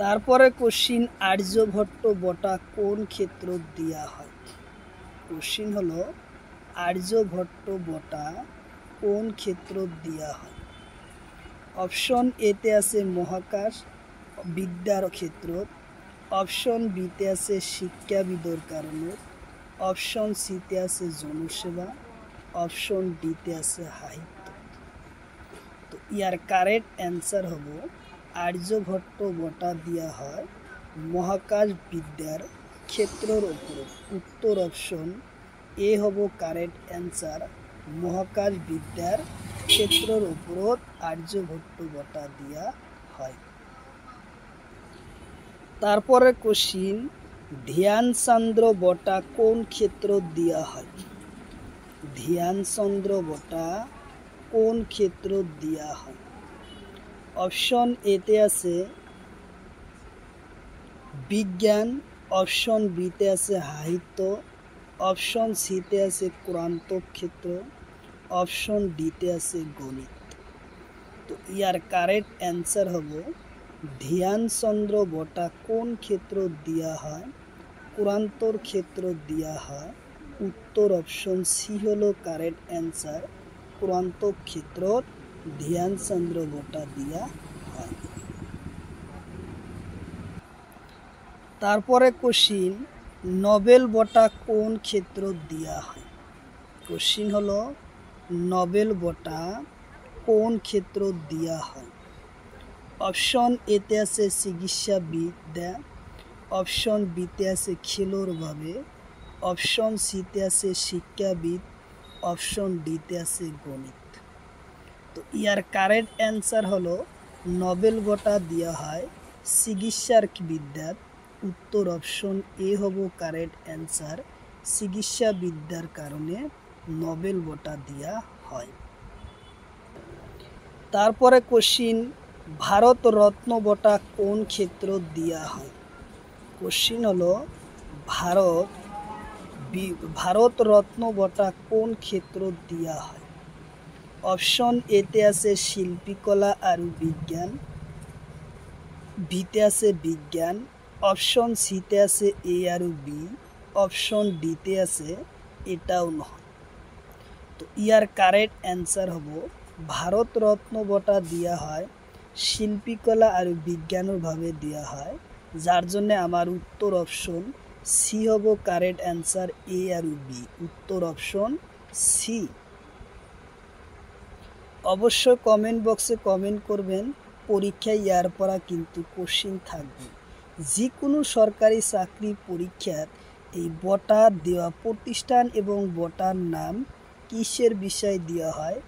তারপরে কোশ্চিন আর্যভট্ট বঁটা কোন ক্ষেত্র দেওয়া হয়। কোশ্চিন হলো আর্যভট্ট বঁটা কোন ক্ষেত্র দেওয়া হয়। অপশন এতে আছে মহাকাশ বিদ্যার ক্ষেত্র, অপশন বিতে আছে শিক্ষাবিদর কারণে, অপশন সিতে আছে জনসেবা, অপশন ডিতে আছে সাহিত্য। তো ইয়ার কারেক্ট অ্যান্সার হব আর্যভট্ট বঁটা দেওয়া হয় মহাকাশ বিদ্যার ক্ষেত্রের উপর। উত্তর অপশন এ হব কারেক্ট অ্যান্সার, মহাকাশ বিদ্যার ক্ষেত্রের উপর আর্যভট্ট বঁটা দেওয়া হয়। তারপরে কোশ্চিন ধ্যানচন্দ্র বঁটা কোন ক্ষেত্র দেওয়া হয়। ধ্যানচন্দ্র বঁটা কোন ক্ষেত্র দেওয়া হয়। অপশন এতে আছে বিজ্ঞান, অপশন বিতে আছে সাহিত্য, অপশন সিতে আছে ক্রান্ত ক্ষেত্র, অপশন ডিতে আছে গণিত। তো ইয়ার কারেক্ট অ্যান্সার হব ধ্যানচন্দ্র বঁটা কোন ক্ষেত্র দেওয়া হয়, ক্রান্তর ক্ষেত্র দেওয়া হয়। উত্তর অপশন সি হলো কারেক্ট অ্যান্সার, ক্রান্ত ক্ষেত্র ধ্যানচন্দ্র বঁটা দেওয়া হয়। তারপরে কোশ্চিন নোবেল বঁটা কোন ক্ষেত্র দেওয়া হয়। কোশ্চিন হলো নোবেল বঁটা কোন ক্ষেত্র দেওয়া হয়। অপশন এতে আছে চিকিৎসাবিদ্যা, অপশন বিতে আছে খেলোর ভাবে, অপশন সিতে আছে শিক্ষাবিদ, অপশন ডিতে আছে গণিত। তো ইয়ার কারেক্ট অ্যান্সার হলো নোবেল বঁটা দিয়া হয় চিকিৎসার বিদ্যাত। উত্তর অপশন এ হব কারেক্ট অ্যান্সার। চিকিৎসা বিদ্যার কারণে নোবেল বঁটা দিয়া হয়। তারপরে কোশ্চিন, ভারত রত্ন বঁটা কোন ক্ষেত্র দিয়া হয়? কোশ্চিন হলো ভারত রত্ন বঁটা কোন ক্ষেত্র দিয়া হয়? অপশন এতে আছে শিল্পীকলা আর বিজ্ঞান, বিতে আছে বিজ্ঞান, অপশন সিতে আছে এ আর বি, অপশন ডিতে আছে এটাও নয়। তো ইয়ার কারেক্ট অ্যান্সার হব ভারত রত্ন বঁটা দিয়া হয় শিল্পীকলা আর বিজ্ঞানের ভাবে দেওয়া হয়, যার জন্য আমার উত্তর অপশন সি হব কারেক্ট অ্যান্সার। এ আর বি, উত্তর অপশন সি। অবশ্যই কমেন্ট বক্সে কমেন্ট করবেন। পরীক্ষায় ইয়ার পরা কিন্তু কোশ্চিন থাকবে। যে কোনো সরকারি চাকরি পরীক্ষার এই বঁটা দেওয়া প্রতিষ্ঠান এবং বঁটার নাম কিসের বিষয় দেওয়া হয়,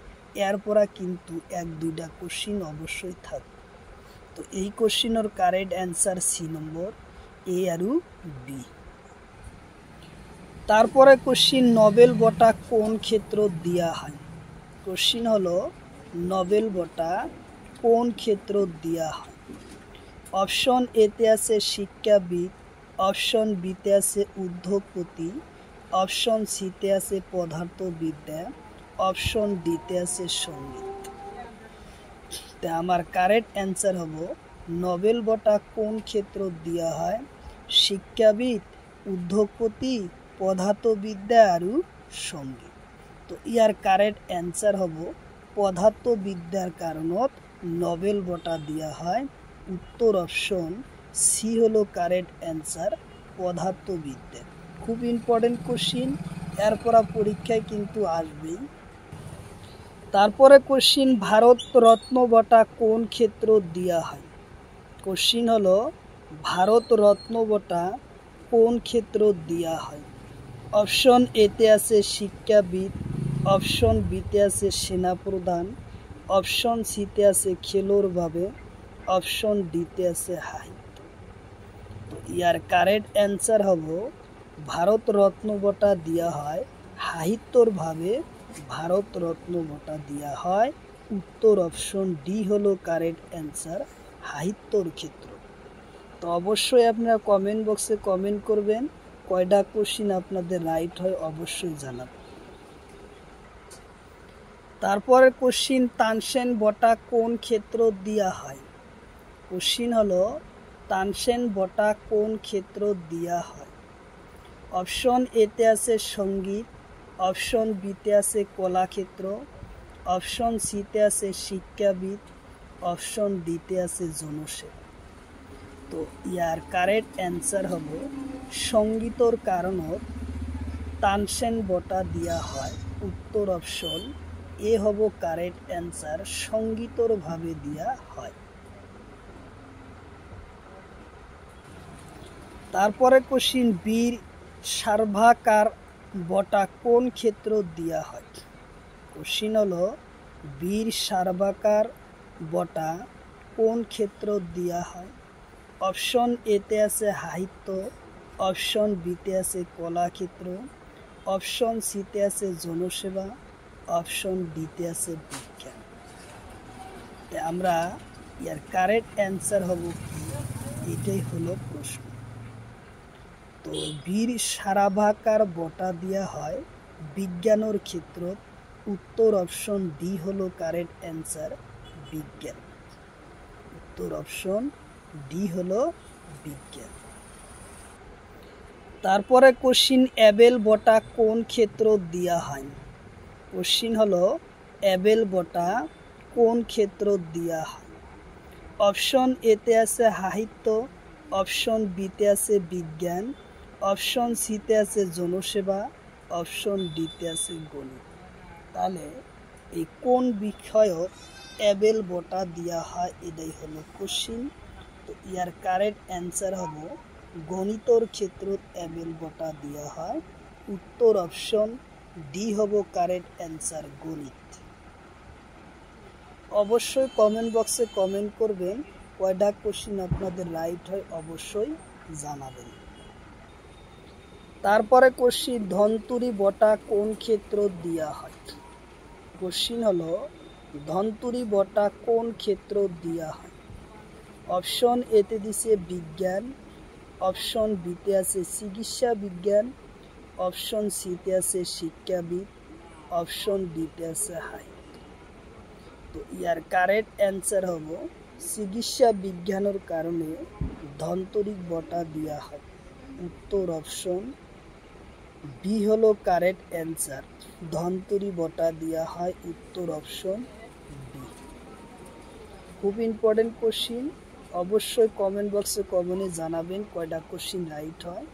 এর পরা কিন্তু 1-2টা কোশ্চিন অবশ্যই থাকবে। তো এই কোশ্চিনের কারেক্ট অ্যান্সার সি নম্বর, এ আর বি। তারপরে কোশ্চিন, নোবেল বঁটা কোন ক্ষেত্র দেওয়া হয়? কোশ্চিন হলো নোবেল বঁটা কোন ক্ষেত্র দেওয়া হয়? অপশন এতে আছে শিক্ষাবিদ, অপশন বিতে আছে উদ্যোগপতি, অপশন সিতে আছে পদার্থবিদ্যা, অপশন ডিতে আছে সঙ্গীত। তা আমার কারেক্ট অ্যান্সার হব নোবেল বঁটা কোন ক্ষেত্র দেওয়া হয়? শিক্ষাবিদ, উদ্যোগপতি, পদার্থবিদ্যা আর সঙ্গীত। তো ইয়ার কারেক্ট অ্যান্সার হব পদার্থবিদ্যার কারণত নোবেল বঁটা দেওয়া হয়। উত্তর অপশন সি হলো কারেক্ট অ্যান্সার, পদার্থবিদ্যা। খুব ইম্পর্টেন্ট কোশ্চিন, এরপর পরীক্ষায় কিন্তু আসবেই। তারপরে কোশ্চিন, ভারত রত্ন বঁটা কোন ক্ষেত্র দেওয়া হয়? কোশ্চিন হলো ভারত রত্ন বঁটা কোন ক্ষেত্র দেওয়া হয়? অপশন এতে আছে শিক্ষাবিদ, অপশন বিতে আছে সেনাপ্রধান, অপশন সিতে আছে খেলোয়াড় ভাবে, অপশন ডিতে আছে সাহিত্য। তো ইয়ার কারেক্ট অ্যান্সার হব ভারত রত্ন বঁটা দেওয়া হয় সাহিত্যর ভাবে, ভারত রত্ন বঁটা দেওয়া হয়। উত্তর অপশন ডি হলো কারেক্ট অ্যান্সার, সাহিত্যর ক্ষেত্র। তো অবশ্যই আপনারা কমেন্ট বক্সে কমেন্ট করবেন, কয়টা কোশ্চিন আপনাদের রাইট হয় অবশ্যই জানাবেন। তারপরে কোশ্চিন, তানসেন বঁটা কোন ক্ষেত্র দেওয়া হয়? কোশ্চিন হলো তানসেন বঁটা কোন ক্ষেত্র দেওয়া হয়? অপশন এতে আছে সঙ্গীত, অপশন বিতে আছে কলাক্ষেত্র, অপশন সিতে আছে শিক্ষাবিদ, অপশন ডিতে আছে জনসেবা। তো ইয়ার কারেক্ট অ্যান্সার হব সঙ্গীতর কারণত তানসেন বঁটা দেওয়া হয়। উত্তর অপশন এ হব কারেক্ট অ্যান্সার, সঙ্গীতর ভাবে দেওয়া হয়। তারপরে কোশ্চিন, বীর সাভারকার বঁটা কোন ক্ষেত্র দেওয়া হয়? কোশ্চিন হলো বীর সাভারকার বঁটা কোন ক্ষেত্র দেওয়া হয়? অপশন এতে আছে সাহিত্য, অপশন বিতে আছে কলাক্ষেত্র, অপশন সিতে আছে জনসেবা, অপশন ডিতে আছে বিজ্ঞান। আমরা ইয়ার কারেক্ট অ্যান্সার হব কি, এটাই হলো প্রশ্ন। তো বীর সাভারকার বঁটা দেওয়া হয় বিজ্ঞানের ক্ষেত্র। উত্তর অপশন ডি হলো কারেক্ট অ্যান্সার, বিজ্ঞান। উত্তর অপশন ডি হলো বিজ্ঞান। তারপরে কোশ্চিন, অ্যাবেল বঁটা কোন ক্ষেত্র দেওয়া হয়? কোশ্চিন হলো অ্যাবেল বঁটা কোন ক্ষেত্র দেওয়া হয়? অপশন এতে আছে সাহিত্য, অপশন বিতে আছে বিজ্ঞান, অপশন সিতে আছে জনসেবা, অপশন ডিতে আছে গণিত। তাহলে এই কোন বিষয়ত অ্যাবেল বঁটা দেওয়া হয়, এটাই হলো কোশ্চিন। তো ইয়ার কারেক্ট অ্যান্সার হব গণিতর ক্ষেত্রত অ্যাবেল বঁটা দেওয়া হয়। উত্তর অপশন ডি হব কারেক্ট অ্যান্সার, গণিত। অবশ্যই কমেন্ট বক্সে কমেন্ট করবেন, কয়টা কোশ্চিন আপনাদের রাইট হয় অবশ্যই জানাবেন। তারপরে কোশ্চিন, ধনতুরি বটা কোন ক্ষেত্র দেওয়া হয়? কোশ্চিন হলো ধনতুরি বটা কোন ক্ষেত্র দেওয়া হয়? অপশন এতে দিছে বিজ্ঞান, অপশন বিতে আছে চিকিৎসা বিজ্ঞান, অপশন সিতে আছে শিক্ষাবিদ, অপশন ডিতে আছে সাহিত্য। তো ইয়ার কারেক্ট অ্যান্সার হব চিকিৎসা বিজ্ঞানের কারণে ধনতরিক বটা দেওয়া হয়। উত্তর অপশন বি হলো কারেক্ট অ্যান্সার, ধনতুরি বটা দেওয়া হয়, উত্তর অপশন বি। খুব ইম্পর্টেন্ট কোশ্চিন, অবশ্যই কমেন্ট বক্সে কমেন্টে জানাবেন কয়টা কোশ্চিন রাইট হয়।